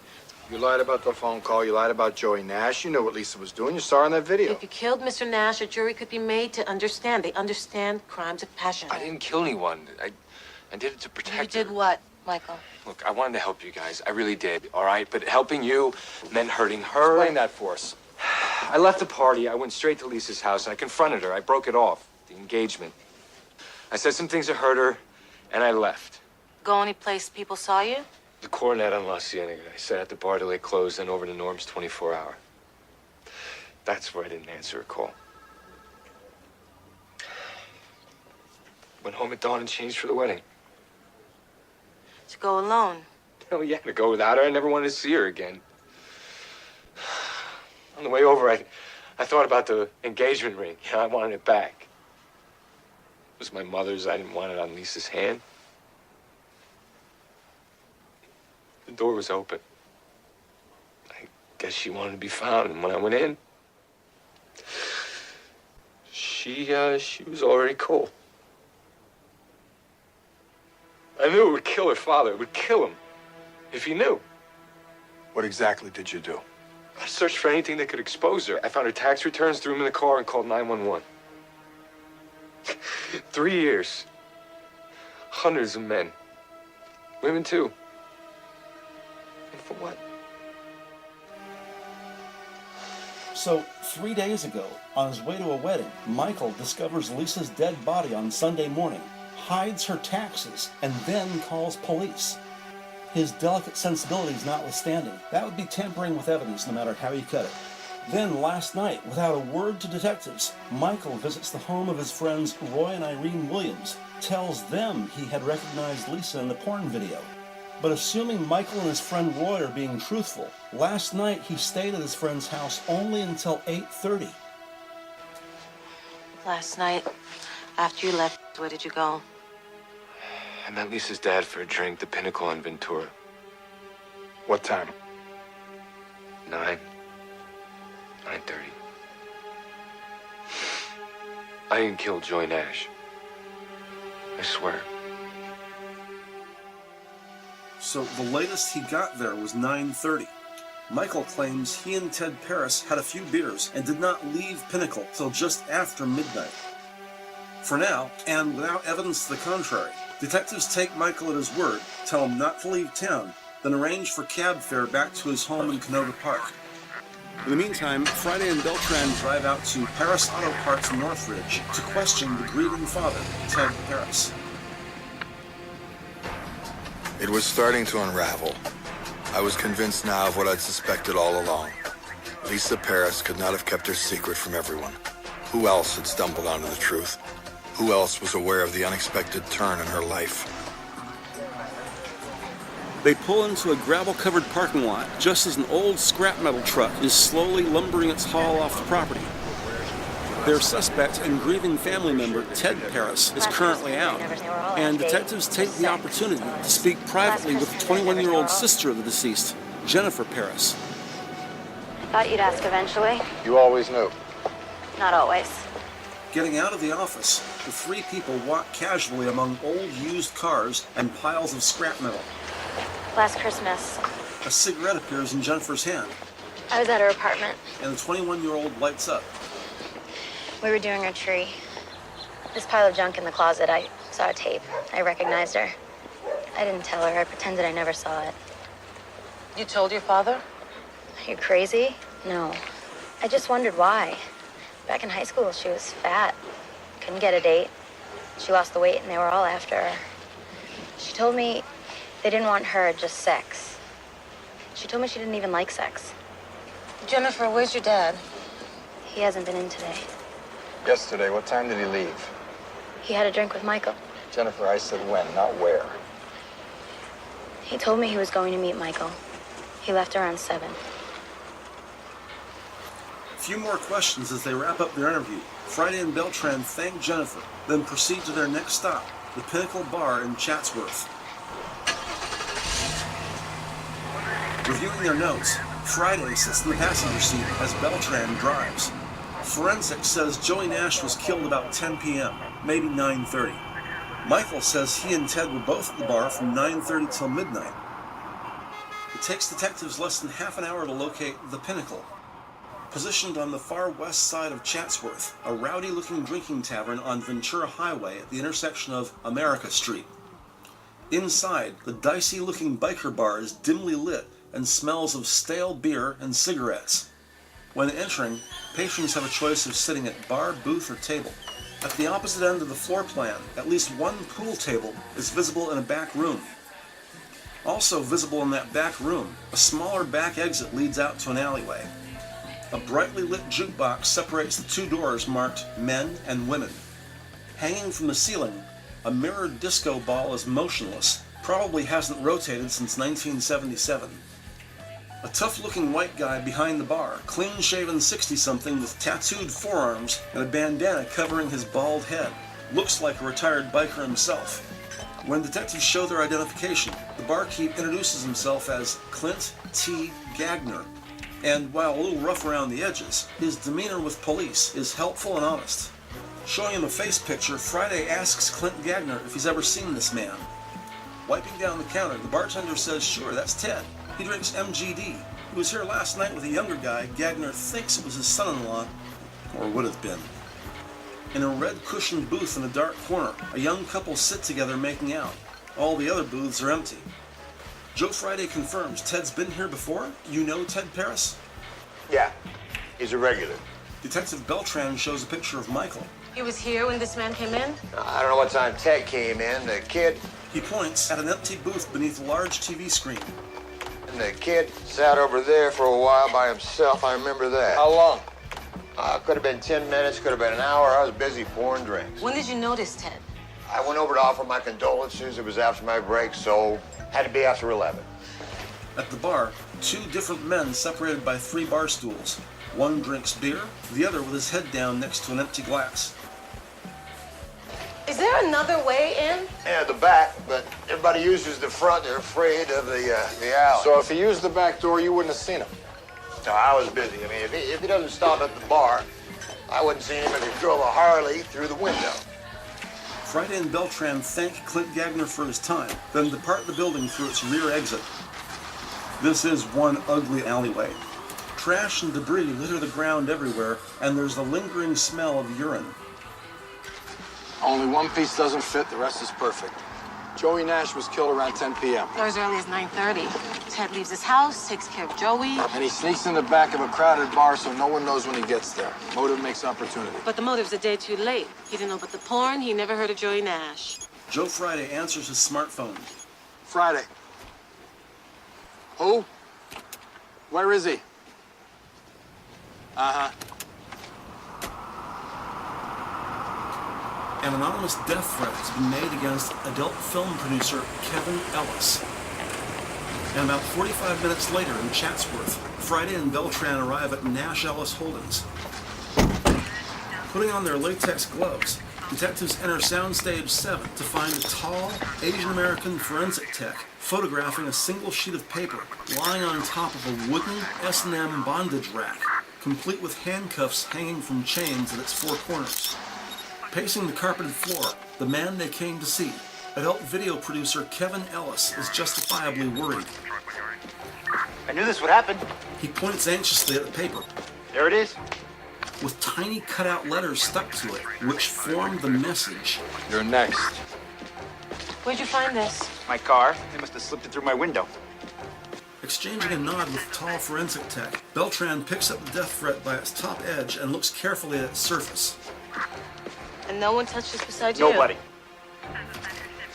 You lied about the phone call. You lied about Joey Nash. You know what Lisa was doing. You saw her in that video. If you killed Mr. Nash, a jury could be made to understand. They understand crimes of passion. I didn't kill anyone. I did it to protect You did what, Michael? Look, I wanted to help you guys. I really did, all right? But helping you meant hurting her. Explain that for us. I left the party. I went straight to Lisa's house. I confronted her. I broke it off, the engagement. I said some things that hurt her, and I left. Go any place people saw you? The Coronet on La Cienega. I sat at the bar till they closed, then over to Norm's 24-hour. That's where I didn't answer a call. Went home at dawn and changed for the wedding. To go alone? Oh, yeah, to go without her. I never wanted to see her again. On the way over, I thought about the engagement ring. Yeah, I wanted it back. It was my mother's. I didn't want it on Lisa's hand. The door was open. I guess she wanted to be found, and when I went in, she was already cold. I knew it would kill her father. It would kill him. If he knew. What exactly did you do? I searched for anything that could expose her. I found her tax returns, threw them in the car, and called 911. 3 years. Hundreds of men. Women, too. And for what? So, 3 days ago, on his way to a wedding, Michael discovers Lisa's dead body on Sunday morning, hides her taxes, and then calls police. His delicate sensibilities notwithstanding, that would be tampering with evidence no matter how you cut it. Then, last night, without a word to detectives, Michael visits the home of his friends Roy and Irene Williams, tells them he had recognized Lisa in the porn video. But assuming Michael and his friend Roy are being truthful, last night he stayed at his friend's house only until 8:30. Last night, after you left, where did you go? I met Lisa's dad for a drink, the Pinnacle on Ventura. What time? 9:30. I didn't kill Joy Nash. I swear. So the latest he got there was 9:30. Michael claims he and Ted Paris had a few beers and did not leave Pinnacle till just after midnight. For now, and without evidence to the contrary, detectives take Michael at his word, tell him not to leave town, then arrange for cab fare back to his home in Canoga Park. In the meantime, Friday and Beltran drive out to Paris Auto Parts in Northridge to question the grieving father, Ted Paris. It was starting to unravel. I was convinced now of what I'd suspected all along. Lisa Paris could not have kept her secret from everyone. Who else had stumbled onto the truth? Who else was aware of the unexpected turn in her life? They pull into a gravel-covered parking lot just as an old scrap metal truck is slowly lumbering its haul off the property. Their suspect and grieving family member, Ted Paris, is currently out, and detectives take the opportunity to speak privately with the 21-year-old sister of the deceased, Jennifer Paris. Thought you'd ask eventually. You always knew. Not always. Getting out of the office, the three people walk casually among old used cars and piles of scrap metal. Last Christmas, A cigarette appears in Jennifer's hand, I was at her apartment. and the 21-year-old lights up. We were doing her tree. This pile of junk in the closet, I saw a tape. I recognized her. I didn't tell her. I pretended I never saw it. You told your father? Are you crazy? No. I just wondered why. Back in high school, she was fat. Couldn't get a date. She lost the weight and they were all after her. She told me they didn't want her, just sex. She told me she didn't even like sex. Jennifer, where's your dad? He hasn't been in today. Yesterday, what time did he leave? He had a drink with Michael. Jennifer, I said when, not where. He told me he was going to meet Michael. He left around 7. A few more questions as they wrap up their interview. Friday and Beltran thank Jennifer, then proceed to their next stop, the Pinnacle Bar in Chatsworth. Reviewing their notes, Friday sits in the passenger seat as Beltran drives. Forensics says Joey Nash was killed about 10 p.m., maybe 9:30. Michael says he and Ted were both at the bar from 9:30 till midnight. It takes detectives less than half an hour to locate the Pinnacle. Positioned on the far west side of Chatsworth, a rowdy-looking drinking tavern on Ventura Highway at the intersection of America Street. Inside, the dicey-looking biker bar is dimly lit and smells of stale beer and cigarettes. When entering, patrons have a choice of sitting at bar, booth, or table. At the opposite end of the floor plan, at least one pool table is visible in a back room. Also visible in that back room, a smaller back exit leads out to an alleyway. A brightly lit jukebox separates the two doors marked men and women. Hanging from the ceiling, a mirrored disco ball is motionless, probably hasn't rotated since 1977. A tough-looking white guy behind the bar, clean-shaven 60-something with tattooed forearms and a bandana covering his bald head. Looks like a retired biker himself. When detectives show their identification, the barkeep introduces himself as Clint T. Gagner. And while a little rough around the edges, his demeanor with police is helpful and honest. Showing him a face picture, Friday asks Clint Gagner if he's ever seen this man. Wiping down the counter, the bartender says, sure, that's Ted. He drinks MGD. He was here last night with a younger guy. Gagner thinks it was his son-in-law, or would have been. In a red cushioned booth in a dark corner, a young couple sit together making out. All the other booths are empty. Joe Friday confirms Ted's been here before. You know Ted Paris? Yeah, he's a regular. Detective Beltran shows a picture of Michael. He was here when this man came in? I don't know what time Ted came in. The kid... He points at an empty booth beneath a large TV screen. And the kid sat over there for a while by himself. I remember that. How long? Could have been 10 minutes, could have been an hour. I was busy pouring drinks. When did you notice Ted? I went over to offer my condolences. It was after my break, so had to be after 11. At the bar, two different men separated by 3 bar stools. One drinks beer, the other with his head down next to an empty glass. Is there another way in? Yeah, the back, but everybody uses the front. They're afraid of the alley. So if he used the back door, you wouldn't have seen him? No, I was busy. I mean, if he doesn't stop at the bar, I wouldn't see him if he drove a Harley through the window. Friday and Beltran thank Clint Gagner for his time, then depart the building through its rear exit. This is one ugly alleyway. Trash and debris litter the ground everywhere, and there's the lingering smell of urine. Only one piece doesn't fit, the rest is perfect. Joey Nash was killed around 10 p.m. Or as early as 9:30. Ted leaves his house, takes care of Joey. And he sneaks in the back of a crowded bar so no one knows when he gets there. Motive makes opportunity. But the motive's a day too late. He didn't know about the porn, he never heard of Joey Nash. Joe Friday answers his smartphone. Friday. Who? Where is he? Uh-huh. An anonymous death threat has been made against adult film producer Kevin Ellis. And about 45 minutes later in Chatsworth, Friday and Beltran arrive at Nash Ellis Holdings. Putting on their latex gloves, detectives enter Soundstage 7 to find a tall, Asian-American forensic tech photographing a single sheet of paper lying on top of a wooden S&M bondage rack, complete with handcuffs hanging from chains at its 4 corners. Pacing the carpeted floor, the man they came to see, adult video producer Kevin Ellis, is justifiably worried. I knew this would happen. He points anxiously at the paper. There it is. With tiny cutout letters stuck to it, which form the message. You're next. Where'd you find this? My car. They must have slipped it through my window. Exchanging a nod with the tall forensic tech, Beltran picks up the death threat by its top edge and looks carefully at its surface. And no one touched this beside you? Nobody.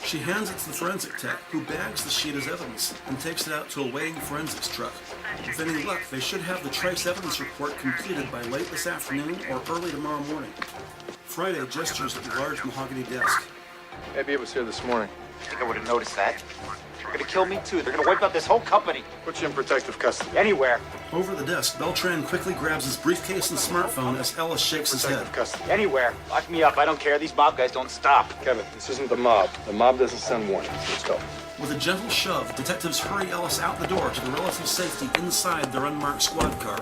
She hands it to the forensic tech, who bags the sheet as evidence and takes it out to a waiting forensics truck. With any luck, they should have the trace evidence report completed by late this afternoon or early tomorrow morning. Friday gestures at the large mahogany desk. Maybe it was here this morning. I think I would have noticed that. They're gonna kill me too. They're gonna wipe out this whole company. Put you in protective custody. Anywhere. Over the desk, Beltran quickly grabs his briefcase and smartphone as Ellis shakes his head. Custody. Anywhere. Lock me up. I don't care. These mob guys don't stop. Kevin, this isn't the mob. The mob doesn't send warnings. Let's go. With a gentle shove, detectives hurry Ellis out the door to the relative safety inside their unmarked squad car.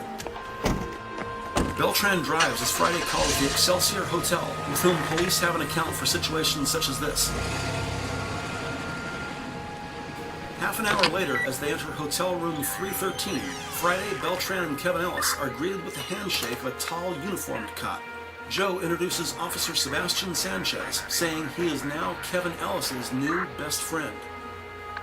Beltran drives as Friday calls the Excelsior Hotel, with whom police have an account for situations such as this. Half an hour later, as they enter hotel room 313, Friday, Beltran, and Kevin Ellis are greeted with the handshake of a tall, uniformed cop. Joe introduces Officer Sebastian Sanchez, saying he is now Kevin Ellis's new best friend.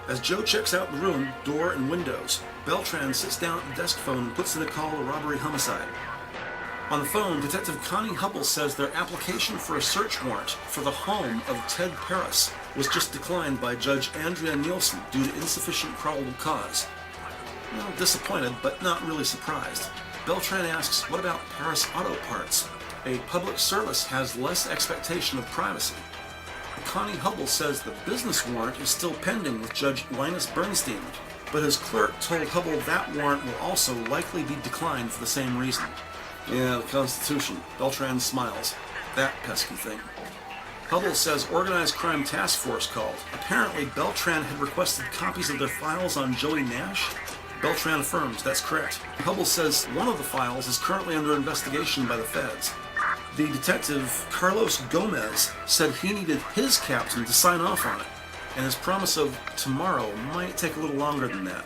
As Joe checks out the room, door and windows, Beltran sits down at the desk phone and puts in a call to robbery homicide. On the phone, Detective Connie Hubble says their application for a search warrant for the home of Ted Paris was just declined by Judge Andrea Nielsen due to insufficient probable cause. Well, disappointed, but not really surprised. Beltran asks, what about Paris Auto Parts? A public service has less expectation of privacy. Connie Hubble says the business warrant is still pending with Judge Linus Bernstein, but his clerk told Hubble that warrant will also likely be declined for the same reason. Yeah, the Constitution. Beltran smiles. That pesky thing. Hubble says Organized Crime Task Force called. Apparently, Beltran had requested copies of their files on Joey Nash. Beltran affirms that's correct. Hubble says one of the files is currently under investigation by the feds. The detective, Carlos Gomez, said he needed his captain to sign off on it, and his promise of tomorrow might take a little longer than that.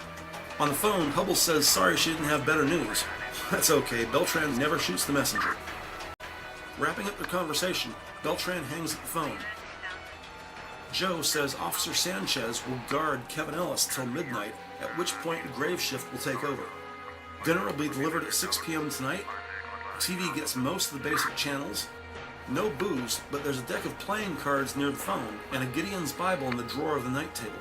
On the phone, Hubble says sorry she didn't have better news. That's okay, Beltran never shoots the messenger. Wrapping up their conversation, Beltran hangs up the phone. Joe says Officer Sanchez will guard Kevin Ellis till midnight, at which point the grave shift will take over. Dinner will be delivered at 6 p.m. tonight. TV gets most of the basic channels. No booze, but there's a deck of playing cards near the phone and a Gideon's Bible in the drawer of the night table.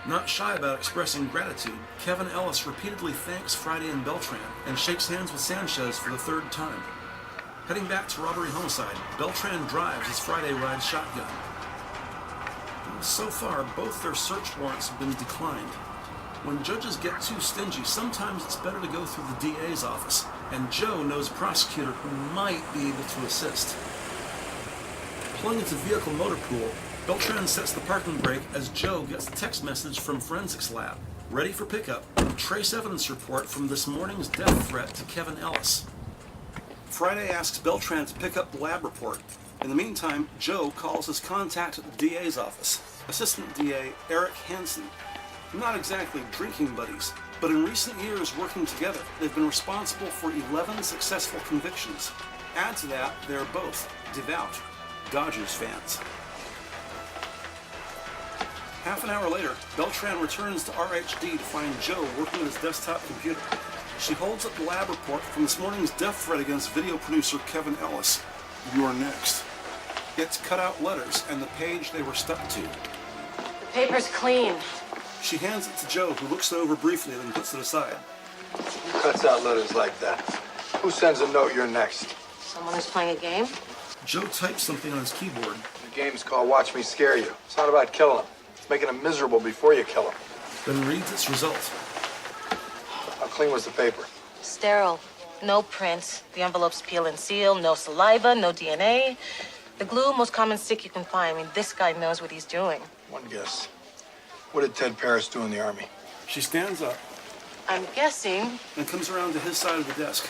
Not shy about expressing gratitude, Kevin Ellis repeatedly thanks Friday and Beltran and shakes hands with Sanchez for the third time. Heading back to robbery homicide, Beltran drives his Friday ride shotgun. So far, both their search warrants have been declined. When judges get too stingy, sometimes it's better to go through the DA's office, and Joe knows a prosecutor who might be able to assist. Pulling into vehicle motor pool, Beltran sets the parking brake as Joe gets a text message from Forensics Lab, ready for pickup, a trace evidence report from this morning's death threat to Kevin Ellis. Friday asks Beltran to pick up the lab report. In the meantime, Joe calls his contact at the DA's office, Assistant DA Eric Hansen. Not exactly drinking buddies, but in recent years working together, they've been responsible for 11 successful convictions. Add to that, they're both devout Dodgers fans. Half an hour later, Beltran returns to RHD to find Joe working at his desktop computer. She holds up the lab report from this morning's death threat against video producer Kevin Ellis. "You're next." It's cut out letters and the page they were stuck to. The paper's clean. She hands it to Joe, who looks it over briefly and then puts it aside. Who cuts out letters like that? Who sends a note, "You're next"? Someone who's playing a game? Joe types something on his keyboard. The game's called Watch Me Scare You. It's not about killing him. It's making him miserable before you kill him. Then reads its result. How clean was the paper? Sterile. No prints. The envelopes peel and seal. No saliva. No DNA. The glue, most common stick you can find. I mean, this guy knows what he's doing. One guess. What did Ted Paris do in the Army? She stands up I'm guessing and comes around to his side of the desk.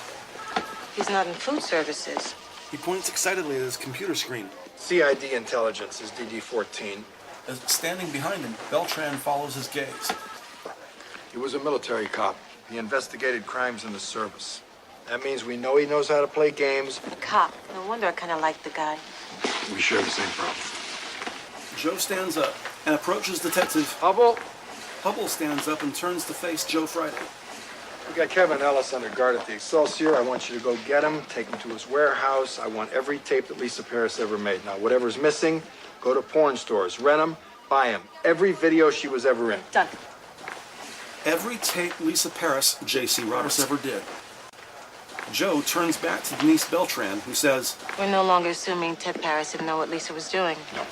he's not in food services. He points excitedly at his computer screen. CID intelligence is DD-14. As standing behind him, Beltran follows his gaze. He was a military cop. He investigated crimes in the service. That means we know he knows how to play games. A cop. No wonder I kind of like the guy. We share the same problem. Joe stands up and approaches Detective Hubble. Hubble stands up and turns to face Joe Friday. We got Kevin Ellis under guard at the Excelsior. I want you to go get him, take him to his warehouse. I want every tape that Lisa Paris ever made. Now, whatever's missing, go to porn stores, rent them, buy them. Every video she was ever in. Done. Every tape Lisa Paris, J.C. Roberts, ever did. Joe turns back to Denise Beltran, who says, We're no longer assuming Ted Paris didn't know what Lisa was doing. No,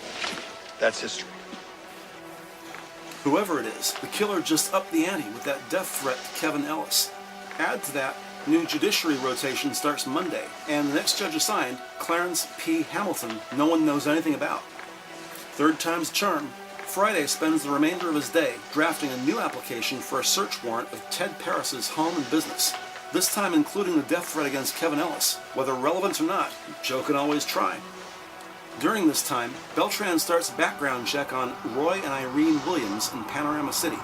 that's history. Whoever it is, the killer just upped the ante with that death threat to Kevin Ellis. Add to that, new judiciary rotation starts Monday, and the next judge assigned, Clarence P. Hamilton, no one knows anything about. Third time's charm, Friday spends the remainder of his day drafting a new application for a search warrant of Ted Paris's home and business, this time including the death threat against Kevin Ellis. Whether relevant or not, Joe can always try. During this time, Beltran starts a background check on Roy and Irene Williams in Panorama City.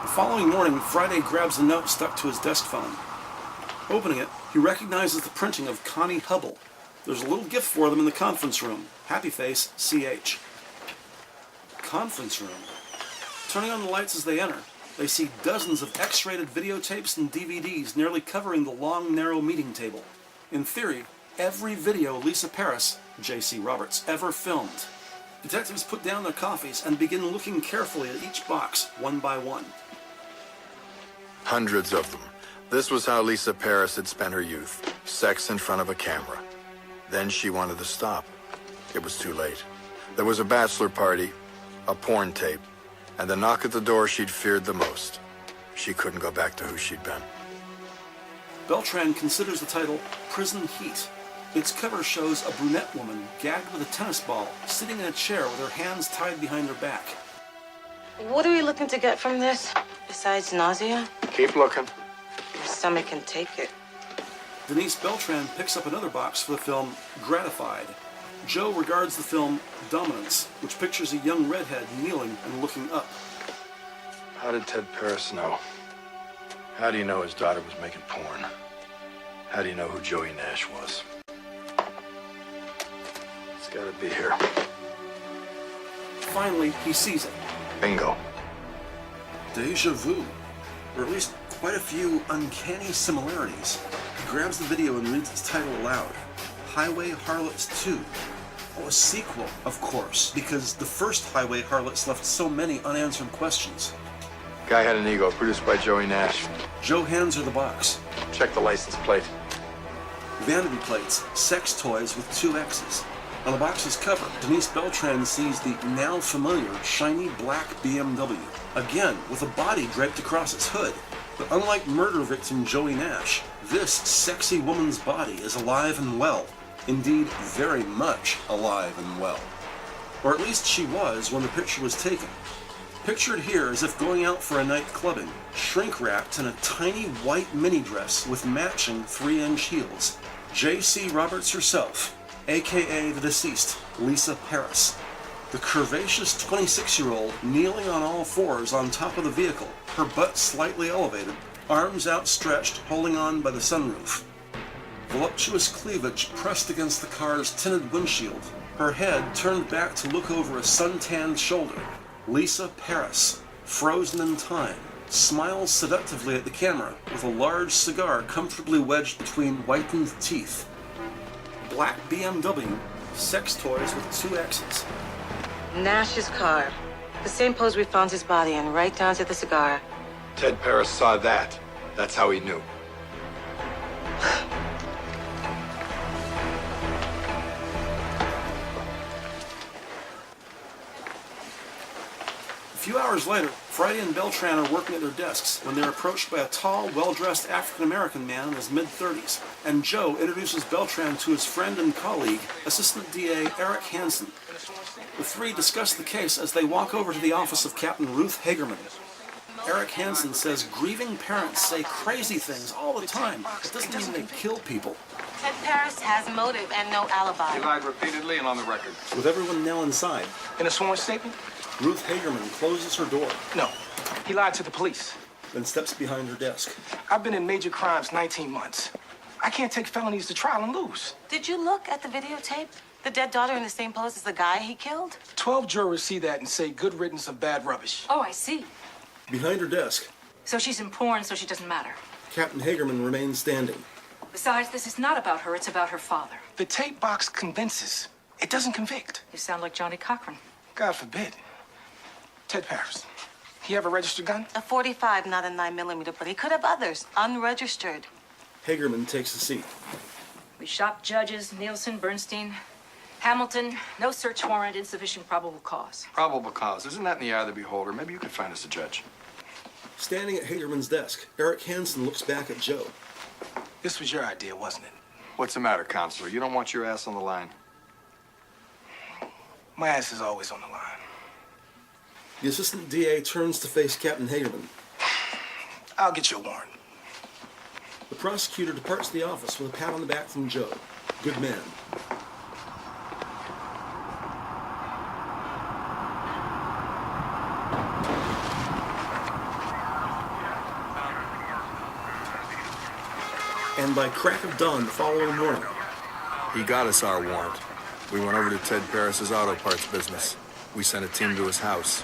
The following morning, Friday grabs a note stuck to his desk phone. Opening it, he recognizes the printing of Connie Hubble. There's a little gift for them in the conference room. Happy face, CH. Conference room. Turning on the lights as they enter, they see dozens of X-rated videotapes and DVDs nearly covering the long, narrow meeting table. In theory, every video Lisa Paris, J.C. Roberts, ever filmed. Detectives put down their coffees and begin looking carefully at each box, one by one. Hundreds of them. This was how Lisa Paris had spent her youth. Sex in front of a camera. Then she wanted to stop. It was too late. There was a bachelor party, a porn tape, and the knock at the door she'd feared the most. She couldn't go back to who she'd been. Beltran considers the title Prison Heat. Its cover shows a brunette woman gagged with a tennis ball, sitting in a chair with her hands tied behind her back. What are we looking to get from this? Besides nausea? Keep looking. Your stomach can take it. Denise Beltran picks up another box for the film Gratified. Joe regards the film Dominance, which pictures a young redhead kneeling and looking up. How did Ted Paris know? How do you know his daughter was making porn? How do you know who Joey Nash was? It's gotta be here. Finally, he sees it. Bingo. Deja vu. Or at least quite a few uncanny similarities. He grabs the video and reads its title aloud. Highway Harlots 2. Oh, a sequel, of course, because the first Highway Harlots left so many unanswered questions. Guy had an ego, produced by Joey Nash. Joe hands her the box. Check the license plate. Vanity plates, sex toys with 2 X's. On the box's cover, Denise Beltran sees the now familiar shiny black BMW, again with a body draped across its hood. But unlike murder victim Joey Nash, this sexy woman's body is alive and well. Indeed, very much alive and well. Or at least she was when the picture was taken. Pictured here as if going out for a night clubbing, shrink-wrapped in a tiny white mini dress with matching 3-inch heels. J.C. Roberts herself, aka the deceased, Lisa Paris. The curvaceous 26-year-old kneeling on all fours on top of the vehicle, her butt slightly elevated, arms outstretched, holding on by the sunroof. Voluptuous cleavage pressed against the car's tinted windshield, her head turned back to look over a sun-tanned shoulder. Lisa Paris, frozen in time, smiles seductively at the camera with a large cigar comfortably wedged between whitened teeth. Black BMW, sex toys with 2 X's. Nash's car. The same pose we found his body in, right down to the cigar. Ted Paris saw that. That's how he knew. A few hours later, Friday and Beltran are working at their desks when they're approached by a tall, well-dressed African-American man in his mid-30s, and Joe introduces Beltran to his friend and colleague, Assistant DA Eric Hansen. The three discuss the case as they walk over to the office of Captain Ruth Hagerman. Eric Hansen says grieving parents say crazy things all the time. It doesn't mean they kill people. Ted Paris has motive and no alibi. He lied repeatedly and on the record. With everyone now inside, In a sworn statement? Ruth Hagerman closes her door, No. He lied to the police. then steps behind her desk. I've been in major crimes 19 months. I can't take felonies to trial and lose. Did you look at the videotape? The dead daughter in the same pose as the guy he killed? 12 jurors see that and say good riddance of bad rubbish. Oh, I see. Behind her desk, So she's in porn, so she doesn't matter. Captain Hagerman remains standing. Besides, this is not about her, it's about her father. The tape box convinces. It doesn't convict. You sound like Johnny Cochran. God forbid. Ted Paris. He have a registered gun? A 45, not a 9mm, but he could have others, unregistered. Hagerman takes a seat. We shopped judges, Nielsen, Bernstein, Hamilton. No search warrant, insufficient probable cause. Probable cause. Isn't that in the eye of the beholder? Maybe you could find us a judge. Standing at Hagerman's desk, Eric Hansen looks back at Joe. This was your idea, wasn't it? What's the matter, Counselor? You don't want your ass on the line? My ass is always on the line. The assistant DA turns to face Captain Hagerman. I'll get you a warrant. The prosecutor departs the office with a pat on the back from Joe. Good man. And by crack of dawn the following morning, He got us our warrant. We went over to Ted Paris's auto parts business. We sent a team to his house.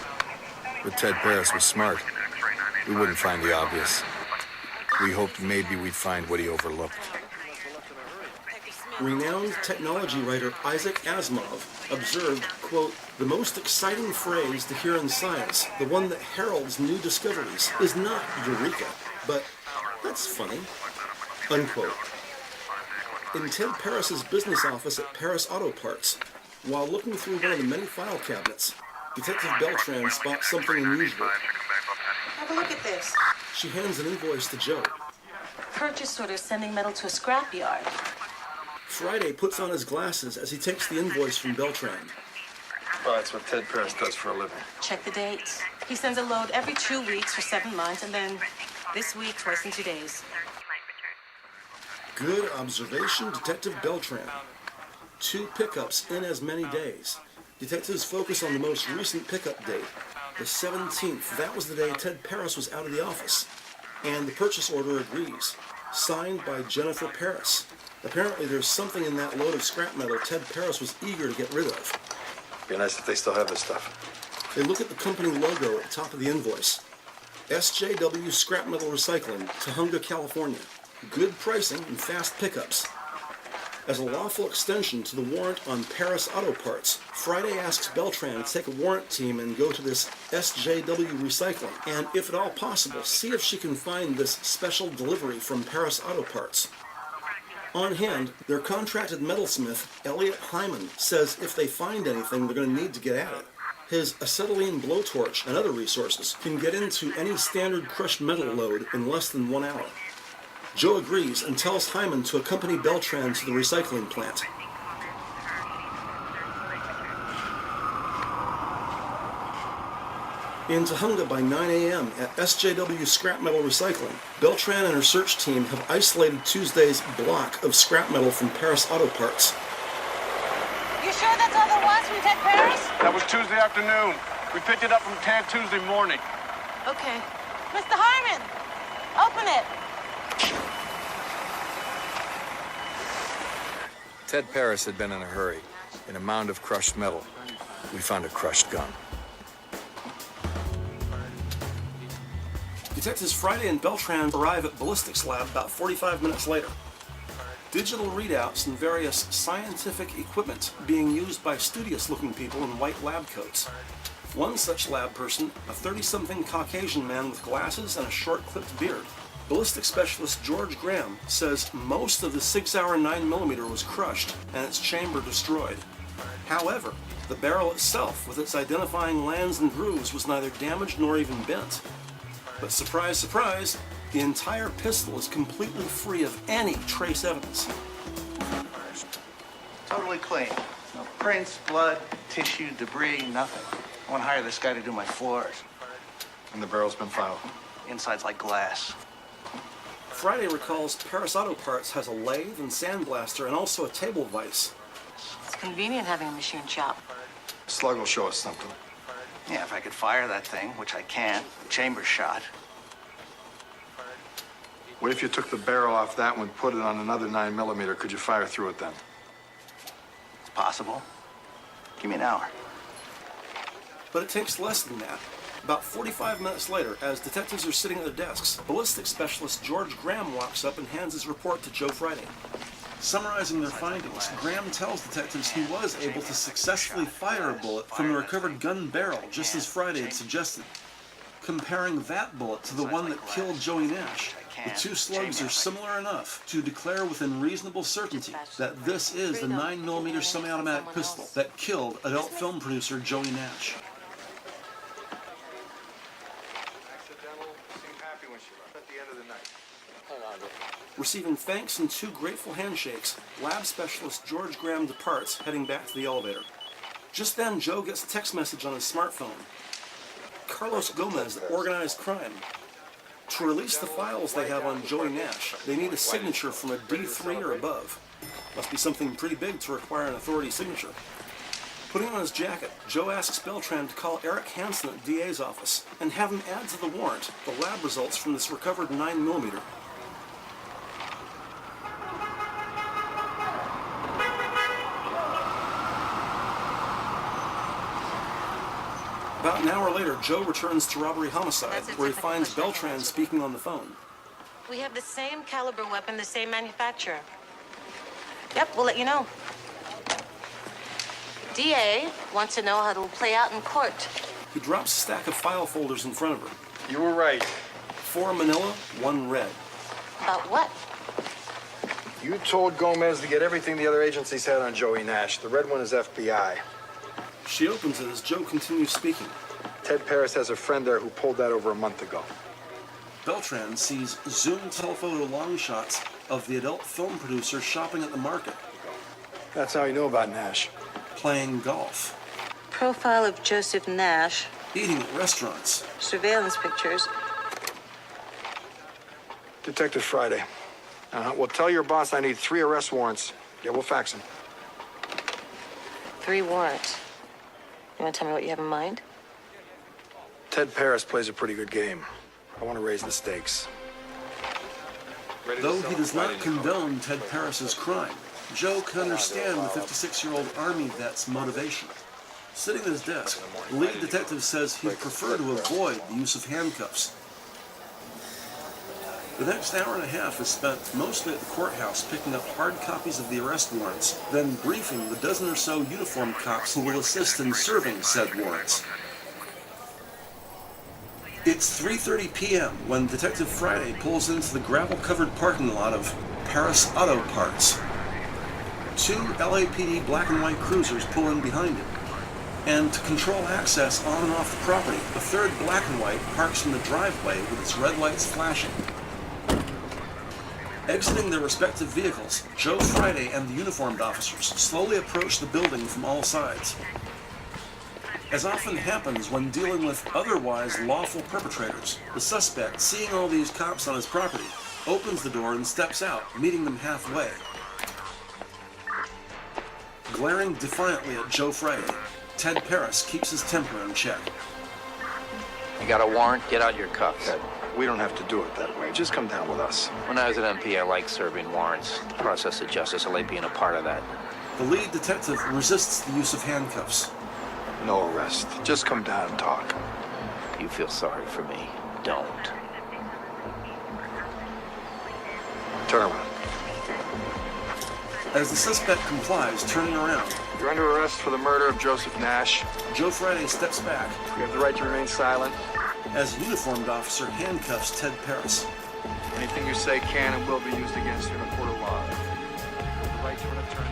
But Ted Paris was smart. We wouldn't find the obvious. We hoped maybe we'd find what he overlooked. renowned technology writer Isaac Asimov observed, quote, "The most exciting phrase to hear in science, the one that heralds new discoveries, is not eureka, but that's funny," unquote. In Ted Paris's business office at Paris Auto Parts, while looking through one of the many file cabinets, Detective Beltran spots something unusual. Have a look at this. She hands an invoice to Joe. Purchase order sending metal to a scrapyard. Friday puts on his glasses as he takes the invoice from Beltran. Well, that's what Ted Paris does for a living. Check the dates. He sends a load every 2 weeks for 7 months, and then this week, twice in 2 days. Good observation, Detective Beltran. 2 pickups in as many days. Detectives focus on the most recent pickup date, the 17th. That was the day Ted Paris was out of the office. And the purchase order agrees. Signed by Jennifer Paris. Apparently there's something in that load of scrap metal Ted Paris was eager to get rid of. Be nice if they still have this stuff. They look at the company logo at the top of the invoice. SJW Scrap Metal Recycling, Tahunga, California. Good pricing and fast pickups. As a lawful extension to the warrant on Paris Auto Parts, Friday asks Beltran to take a warrant team and go to this SJW Recycling, and if at all possible, see if she can find this special delivery from Paris Auto Parts. On hand, their contracted metalsmith, Elliot Hyman, says if they find anything, they're going to need to get at it. His acetylene blowtorch and other resources can get into any standard crushed metal load in less than 1 hour. Joe agrees and tells Hyman to accompany Beltran to the recycling plant. In Tahunga by 9 a.m. at SJW Scrap Metal Recycling, Beltran and her search team have isolated Tuesday's block of scrap metal from Paris Auto Parts. You sure that's all there was from Ted Paris? That was Tuesday afternoon. We picked it up from Ted Tuesday morning. Okay. Mr. Harmon, open it. Ted Paris had been in a hurry. In a mound of crushed metal, we found a crushed gun. Detectives Friday and Beltran arrive at ballistics lab about 45 minutes later. Digital readouts and various scientific equipment being used by studious-looking people in white lab coats. One such lab person, a 30-something Caucasian man with glasses and a short-clipped beard. Ballistic specialist George Graham says most of the 6-hour 9mm was crushed and its chamber destroyed. However, the barrel itself, with its identifying lands and grooves, was neither damaged nor even bent. But surprise, surprise, the entire pistol is completely free of any trace evidence. Totally clean. No prints, blood, tissue, debris, nothing. I want to hire this guy to do my floors. And the barrel's been filed. Inside's like glass. Friday recalls Paris Auto Parts has a lathe and sandblaster and also a table vise. It's convenient having a machine shop. Slug will show us something. Yeah, if I could fire that thing, which I can't, the chamber's shot. What if you took the barrel off that one, put it on another 9mm? Could you fire through it then? It's possible. Give me an hour. But it takes less than that. About 45 minutes later, as detectives are sitting at their desks, ballistic specialist George Graham walks up and hands his report to Joe Friday. Summarizing their findings, Graham tells detectives he was able to successfully fire a bullet from the recovered gun barrel, just as Friday had suggested. Comparing that bullet to the one that killed Joey Nash, the 2 slugs are similar enough to declare within reasonable certainty that this is the 9mm semi-automatic pistol that killed adult film producer Joey Nash. Receiving thanks and 2 grateful handshakes, lab specialist George Graham departs, heading back to the elevator. Just then, Joe gets a text message on his smartphone. Carlos Gomez at Organized Crime. To release the files they have on Joey Nash, they need a signature from a D3 or above. Must be something pretty big to require an authority signature. Putting on his jacket, Joe asks Beltran to call Eric Hansen at DA's office and have him add to the warrant the lab results from this recovered 9mm. About an hour later, Joe returns to robbery homicide, where he finds Beltran speaking on the phone. We have the same caliber weapon, the same manufacturer. Yep, we'll let you know. DA wants to know how it'll play out in court. He drops a stack of file folders in front of her. You were right. 4 manila, 1 red. About what? You told Gomez to get everything the other agencies had on Joey Nash. The red one is FBI. She opens it as Joe continues speaking. Ted Paris has a friend there who pulled that over a month ago. Beltran sees zoom telephoto long shots of the adult film producer shopping at the market. That's how you know about Nash. Playing golf. Profile of Joseph Nash. Eating at restaurants. Surveillance pictures. Detective Friday. Well, tell your boss I need 3 arrest warrants. Yeah, we'll fax them. 3 warrants. You want to tell me what you have in mind? Ted Paris plays a pretty good game. I want to raise the stakes. Though he does not condone Ted Paris's crime, Joe can understand the 56-year-old Army vet's motivation. Sitting at his desk, the lead detective says he'd prefer to avoid the use of handcuffs. The next hour and a half is spent mostly at the courthouse picking up hard copies of the arrest warrants, then briefing the dozen or so uniformed cops who will assist in serving said warrants. It's 3:30 p.m. when Detective Friday pulls into the gravel-covered parking lot of Paris Auto Parts. 2 LAPD black and white cruisers pull in behind him. And to control access on and off the property, a third black and white parks in the driveway with its red lights flashing. Exiting their respective vehicles, Joe Friday and the uniformed officers slowly approach the building from all sides. As often happens when dealing with otherwise lawful perpetrators, the suspect, seeing all these cops on his property, opens the door and steps out, meeting them halfway. Glaring defiantly at Joe Friday, Ted Paris keeps his temper in check. You got a warrant? Get out your cuffs. Ted, we don't have to do it that way. Just come down with us. When I was at MP, I liked serving warrants. The process of justice, I like being a part of that. The lead detective resists the use of handcuffs. No arrest. Just come down and talk. You feel sorry for me. Don't. Turn around. As the suspect complies, turning around, You're under arrest for the murder of Joseph Nash. Joe Friday steps back. You have the right to remain silent. As a uniformed officer handcuffs Ted Paris. Anything you say can and will be used against you in a court of law. The right to an attorney.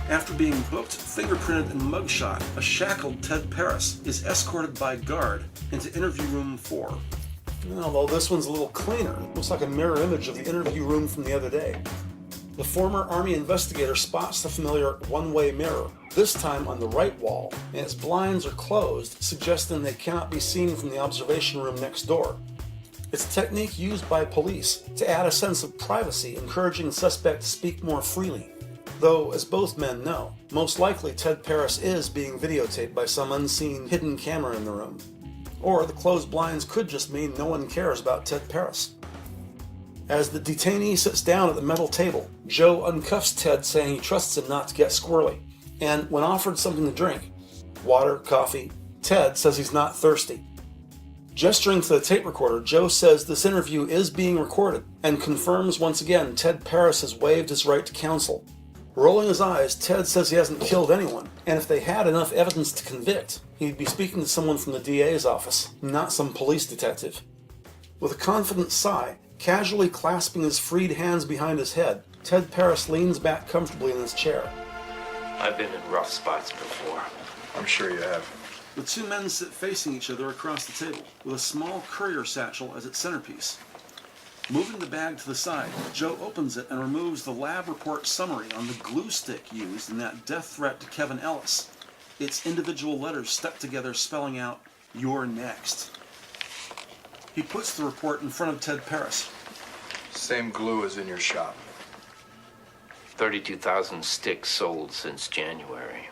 After being booked, fingerprinted, and mugshot, a shackled Ted Paris is escorted by guard into interview room 4. Although this one's a little cleaner. Looks like a mirror image of the interview room from the other day. The former Army investigator spots the familiar one-way mirror, this time on the right wall, and its blinds are closed, suggesting they cannot be seen from the observation room next door. It's a technique used by police to add a sense of privacy, encouraging the suspect to speak more freely. Though, as both men know, most likely Ted Paris is being videotaped by some unseen hidden camera in the room. Or the closed blinds could just mean no one cares about Ted Paris. As the detainee sits down at the metal table, Joe uncuffs Ted, saying he trusts him not to get squirrely. And when offered something to drink, water, coffee, Ted says he's not thirsty. Gesturing to the tape recorder, Joe says this interview is being recorded and confirms once again Ted Paris has waived his right to counsel. Rolling his eyes, Ted says he hasn't killed anyone, and if they had enough evidence to convict, he'd be speaking to someone from the DA's office, not some police detective. With a confident sigh, casually clasping his freed hands behind his head, Ted Paris leans back comfortably in his chair. I've been in rough spots before. I'm sure you have. The two men sit facing each other across the table, with a small courier satchel as its centerpiece. Moving the bag to the side, Joe opens it and removes the lab report summary on the glue stick used in that death threat to Kevin Ellis. Its individual letters stuck together spelling out, "You're next." He puts the report in front of Ted Paris. Same glue as in your shop. 32,000 sticks sold since January.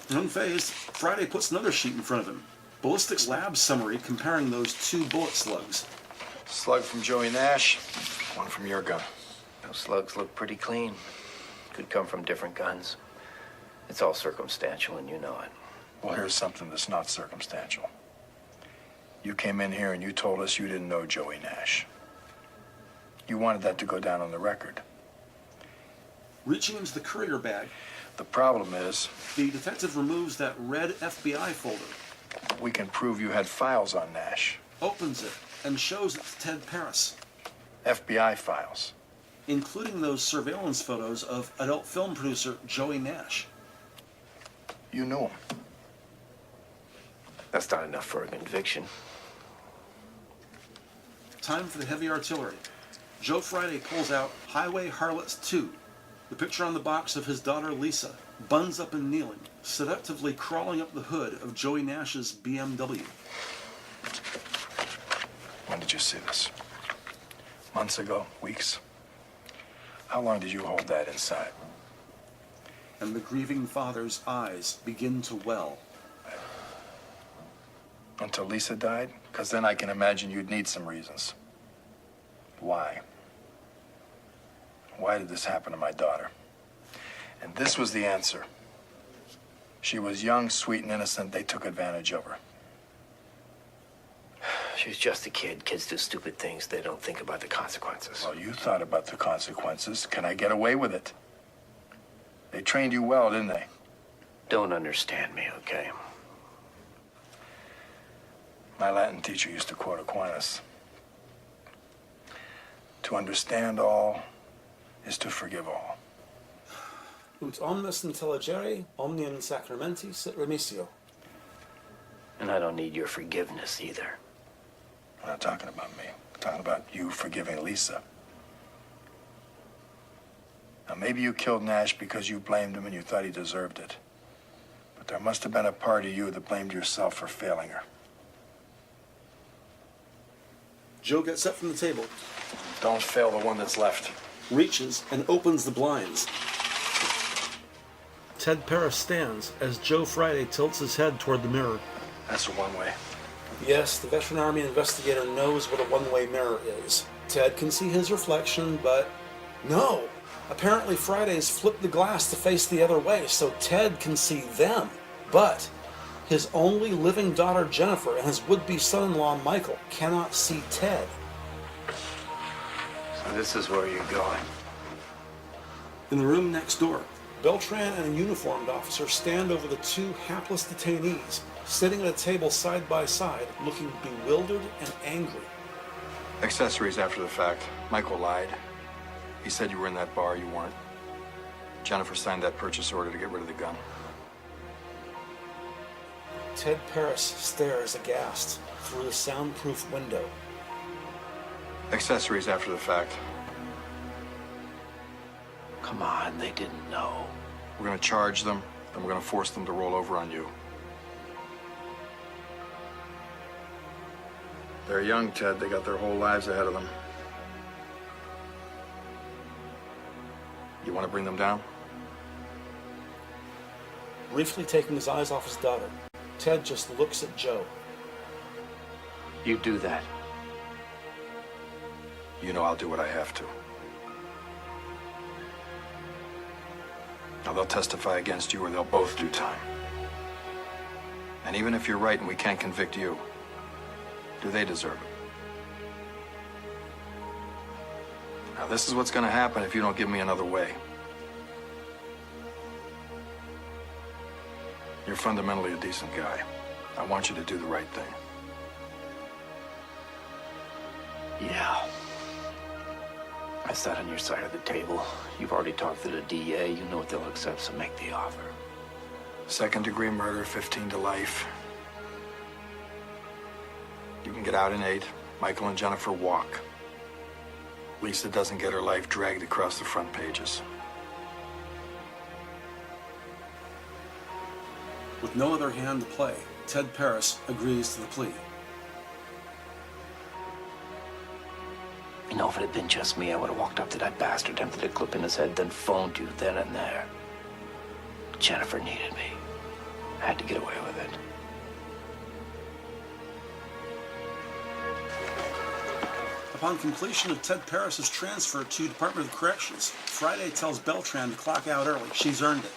Unfazed, Friday puts another sheet in front of him. Ballistics lab summary comparing those 2 bullet slugs. Slug from Joey Nash, one from your gun. Those slugs look pretty clean. Could come from different guns. It's all circumstantial, and you know it. Well, here's something that's not circumstantial. You came in here and you told us you didn't know Joey Nash. You wanted that to go down on the record. Reaching into the courier bag, the problem is, the detective removes that red FBI folder. We can prove you had files on Nash. Opens it and shows it to Ted Paris. FBI files. Including those surveillance photos of adult film producer Joey Nash. You knew him. That's not enough for a conviction. Time for the heavy artillery. Joe Friday pulls out Highway Harlots 2, The picture on the box of his daughter Lisa, buns up and kneeling, seductively crawling up the hood of Joey Nash's BMW. When did you see this? Months ago? Weeks? How long did you hold that inside? And the grieving father's eyes begin to well. Until Lisa died? Because then I can imagine you'd need some reasons. Why? Why did this happen to my daughter? And this was the answer. She was young, sweet, and innocent. They took advantage of her. She was just a kid. Kids do stupid things. They don't think about the consequences. Well, you thought about the consequences. Can I get away with it? They trained you well, didn't they? Don't understand me, okay? My Latin teacher used to quote Aquinas. To understand all is to forgive all. Ut omnes intelligere, omnium sacramenti sit remissio. And I don't need your forgiveness either. I'm not talking about me. I'm talking about you forgiving Lisa. Now, maybe you killed Nash because you blamed him and you thought he deserved it. But there must have been a part of you that blamed yourself for failing her. Joe gets up from the table. Don't fail the one that's left. Reaches and opens the blinds. Ted Paris stands as Joe Friday tilts his head toward the mirror. That's a one-way. Yes, the veteran Army investigator knows what a one-way mirror is. Ted can see his reflection, but no. Apparently Friday's flipped the glass to face the other way, so Ted can see them. But his only living daughter Jennifer and his would-be son-in-law Michael cannot see Ted. So this is where you're going. In the room next door, Beltran and a uniformed officer stand over the two hapless detainees, sitting at a table side by side, looking bewildered and angry. Accessories after the fact. Michael lied. He said you were in that bar. You weren't. Jennifer signed that purchase order to get rid of the gun. Ted Paris stares aghast through the soundproof window. Accessories after the fact. Come on, they didn't know. We're going to charge them, then we're going to force them to roll over on you. They're young, Ted. They got their whole lives ahead of them. You want to bring them down? Briefly taking his eyes off his daughter, Ted just looks at Joe. You do that. You know I'll do what I have to. Now, they'll testify against you or they'll both do time. And even if you're right and we can't convict you, do they deserve it? Now, this is what's going to happen if you don't give me another way. You're fundamentally a decent guy. I want you to do the right thing. Yeah. I sat on your side of the table. You've already talked to the DA. You know what they'll accept, so make the offer. Second-degree murder, 15 to life. You can get out in 8. Michael and Jennifer walk. Lisa doesn't get her life dragged across the front pages. With no other hand to play, Ted Paris agrees to the plea. You know, if it had been just me, I would have walked up to that bastard, emptied a clip in his head, then phoned you then and there. Jennifer needed me. I had to get away with it. Upon completion of Ted Paris's transfer to Department of Corrections, Friday tells Beltran to clock out early. She's earned it.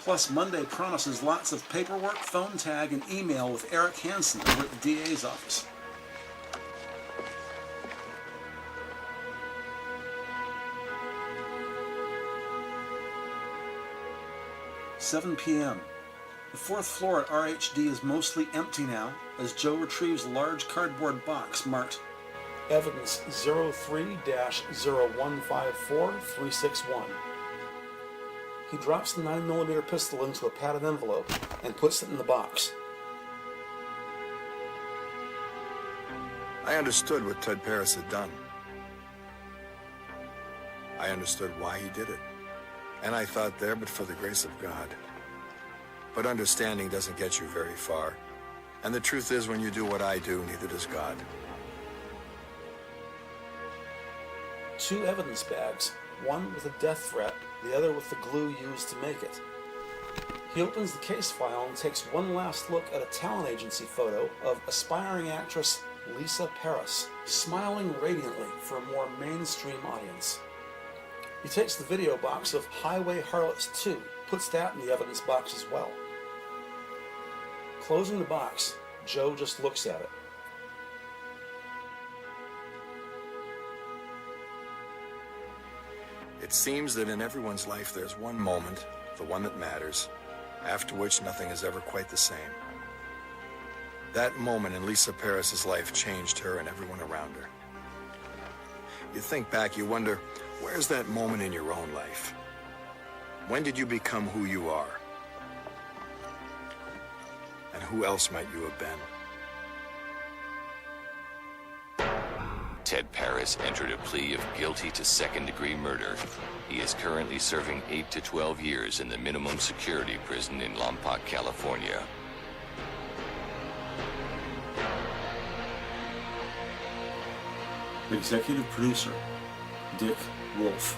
Plus, Monday promises lots of paperwork, phone tag, and email with Eric Hansen over at the DA's office. "7 p.m. The fourth floor at RHD is mostly empty now as Joe retrieves a large cardboard box marked Evidence 03-0154361. He drops the 9mm pistol into a padded envelope and puts it in the box. I understood what Ted Paris had done. I understood why he did it. And I thought there, but for the grace of God. But understanding doesn't get you very far. And the truth is, when you do what I do, neither does God. 2 evidence bags, one with a death threat, the other with the glue used to make it. He opens the case file and takes one last look at a talent agency photo of aspiring actress Lisa Paris, smiling radiantly for a more mainstream audience. He takes the video box of Highway Harlots 2, puts that in the evidence box as well. Closing the box, Joe just looks at it. It seems that in everyone's life there's one moment, the one that matters, after which nothing is ever quite the same. That moment in Lisa Paris's life changed her and everyone around her. You think back, you wonder, where's that moment in your own life? When did you become who you are? And who else might you have been? Ted Paris entered a plea of guilty to second-degree murder. He is currently serving 8 to 12 years in the minimum security prison in Lompoc, California. Executive producer, Dick Wolf.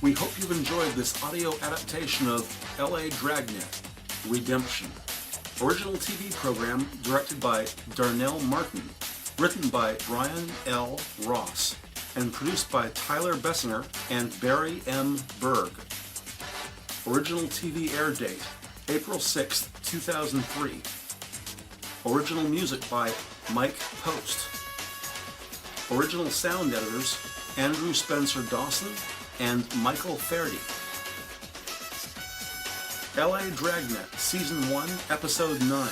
We hope you've enjoyed this audio adaptation of L.A. Dragnet, Redemption. Original TV program directed by Darnell Martin, written by Brian L. Ross, and produced by Tyler Bessinger and Barry M. Berg. Original TV air date, April 6, 2003. Original music by Mike Post. Original sound editors, Andrew Spencer Dawson and Michael Fairdy. L.A. Dragnet, Season 1, Episode 9,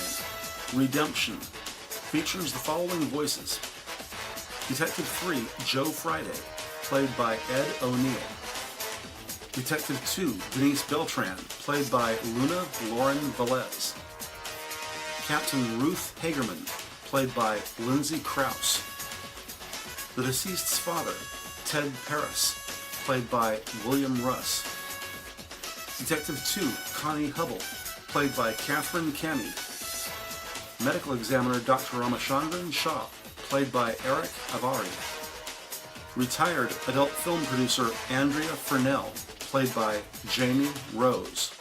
Redemption, features the following voices. Detective 3, Joe Friday, played by Ed O'Neill. Detective 2, Denise Beltran, played by Luna Lauren Velez. Captain Ruth Hagerman, played by Lindsay Krause. The deceased's father, Ted Paris, played by William Russ. Detective 2, Connie Hubble, played by Catherine Cami. Medical examiner Dr. Ramachandran Shah, played by Eric Avari. Retired adult film producer Andrea Furnell, played by Jamie Rose.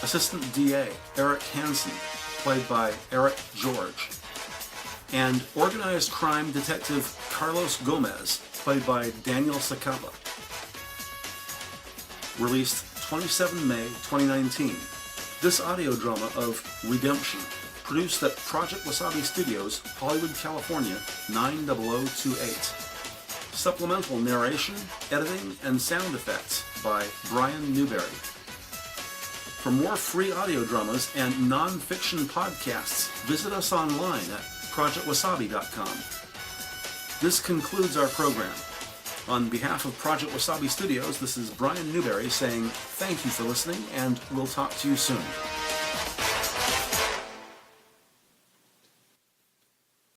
Assistant DA Eric Hansen, played by Eric George. And organized crime detective Carlos Gomez, played by Daniel Sacapa. Released 27 May 2019. This audio drama of Redemption, produced at Project Wasabi Studios, Hollywood, California, 90028. Supplemental narration, editing, and sound effects by Brian Newberry. For more free audio dramas and non-fiction podcasts, visit us online at projectwasabi.com. This concludes our program. On behalf of Project Wasabi Studios, this is Brian Newberry saying thank you for listening, and we'll talk to you soon.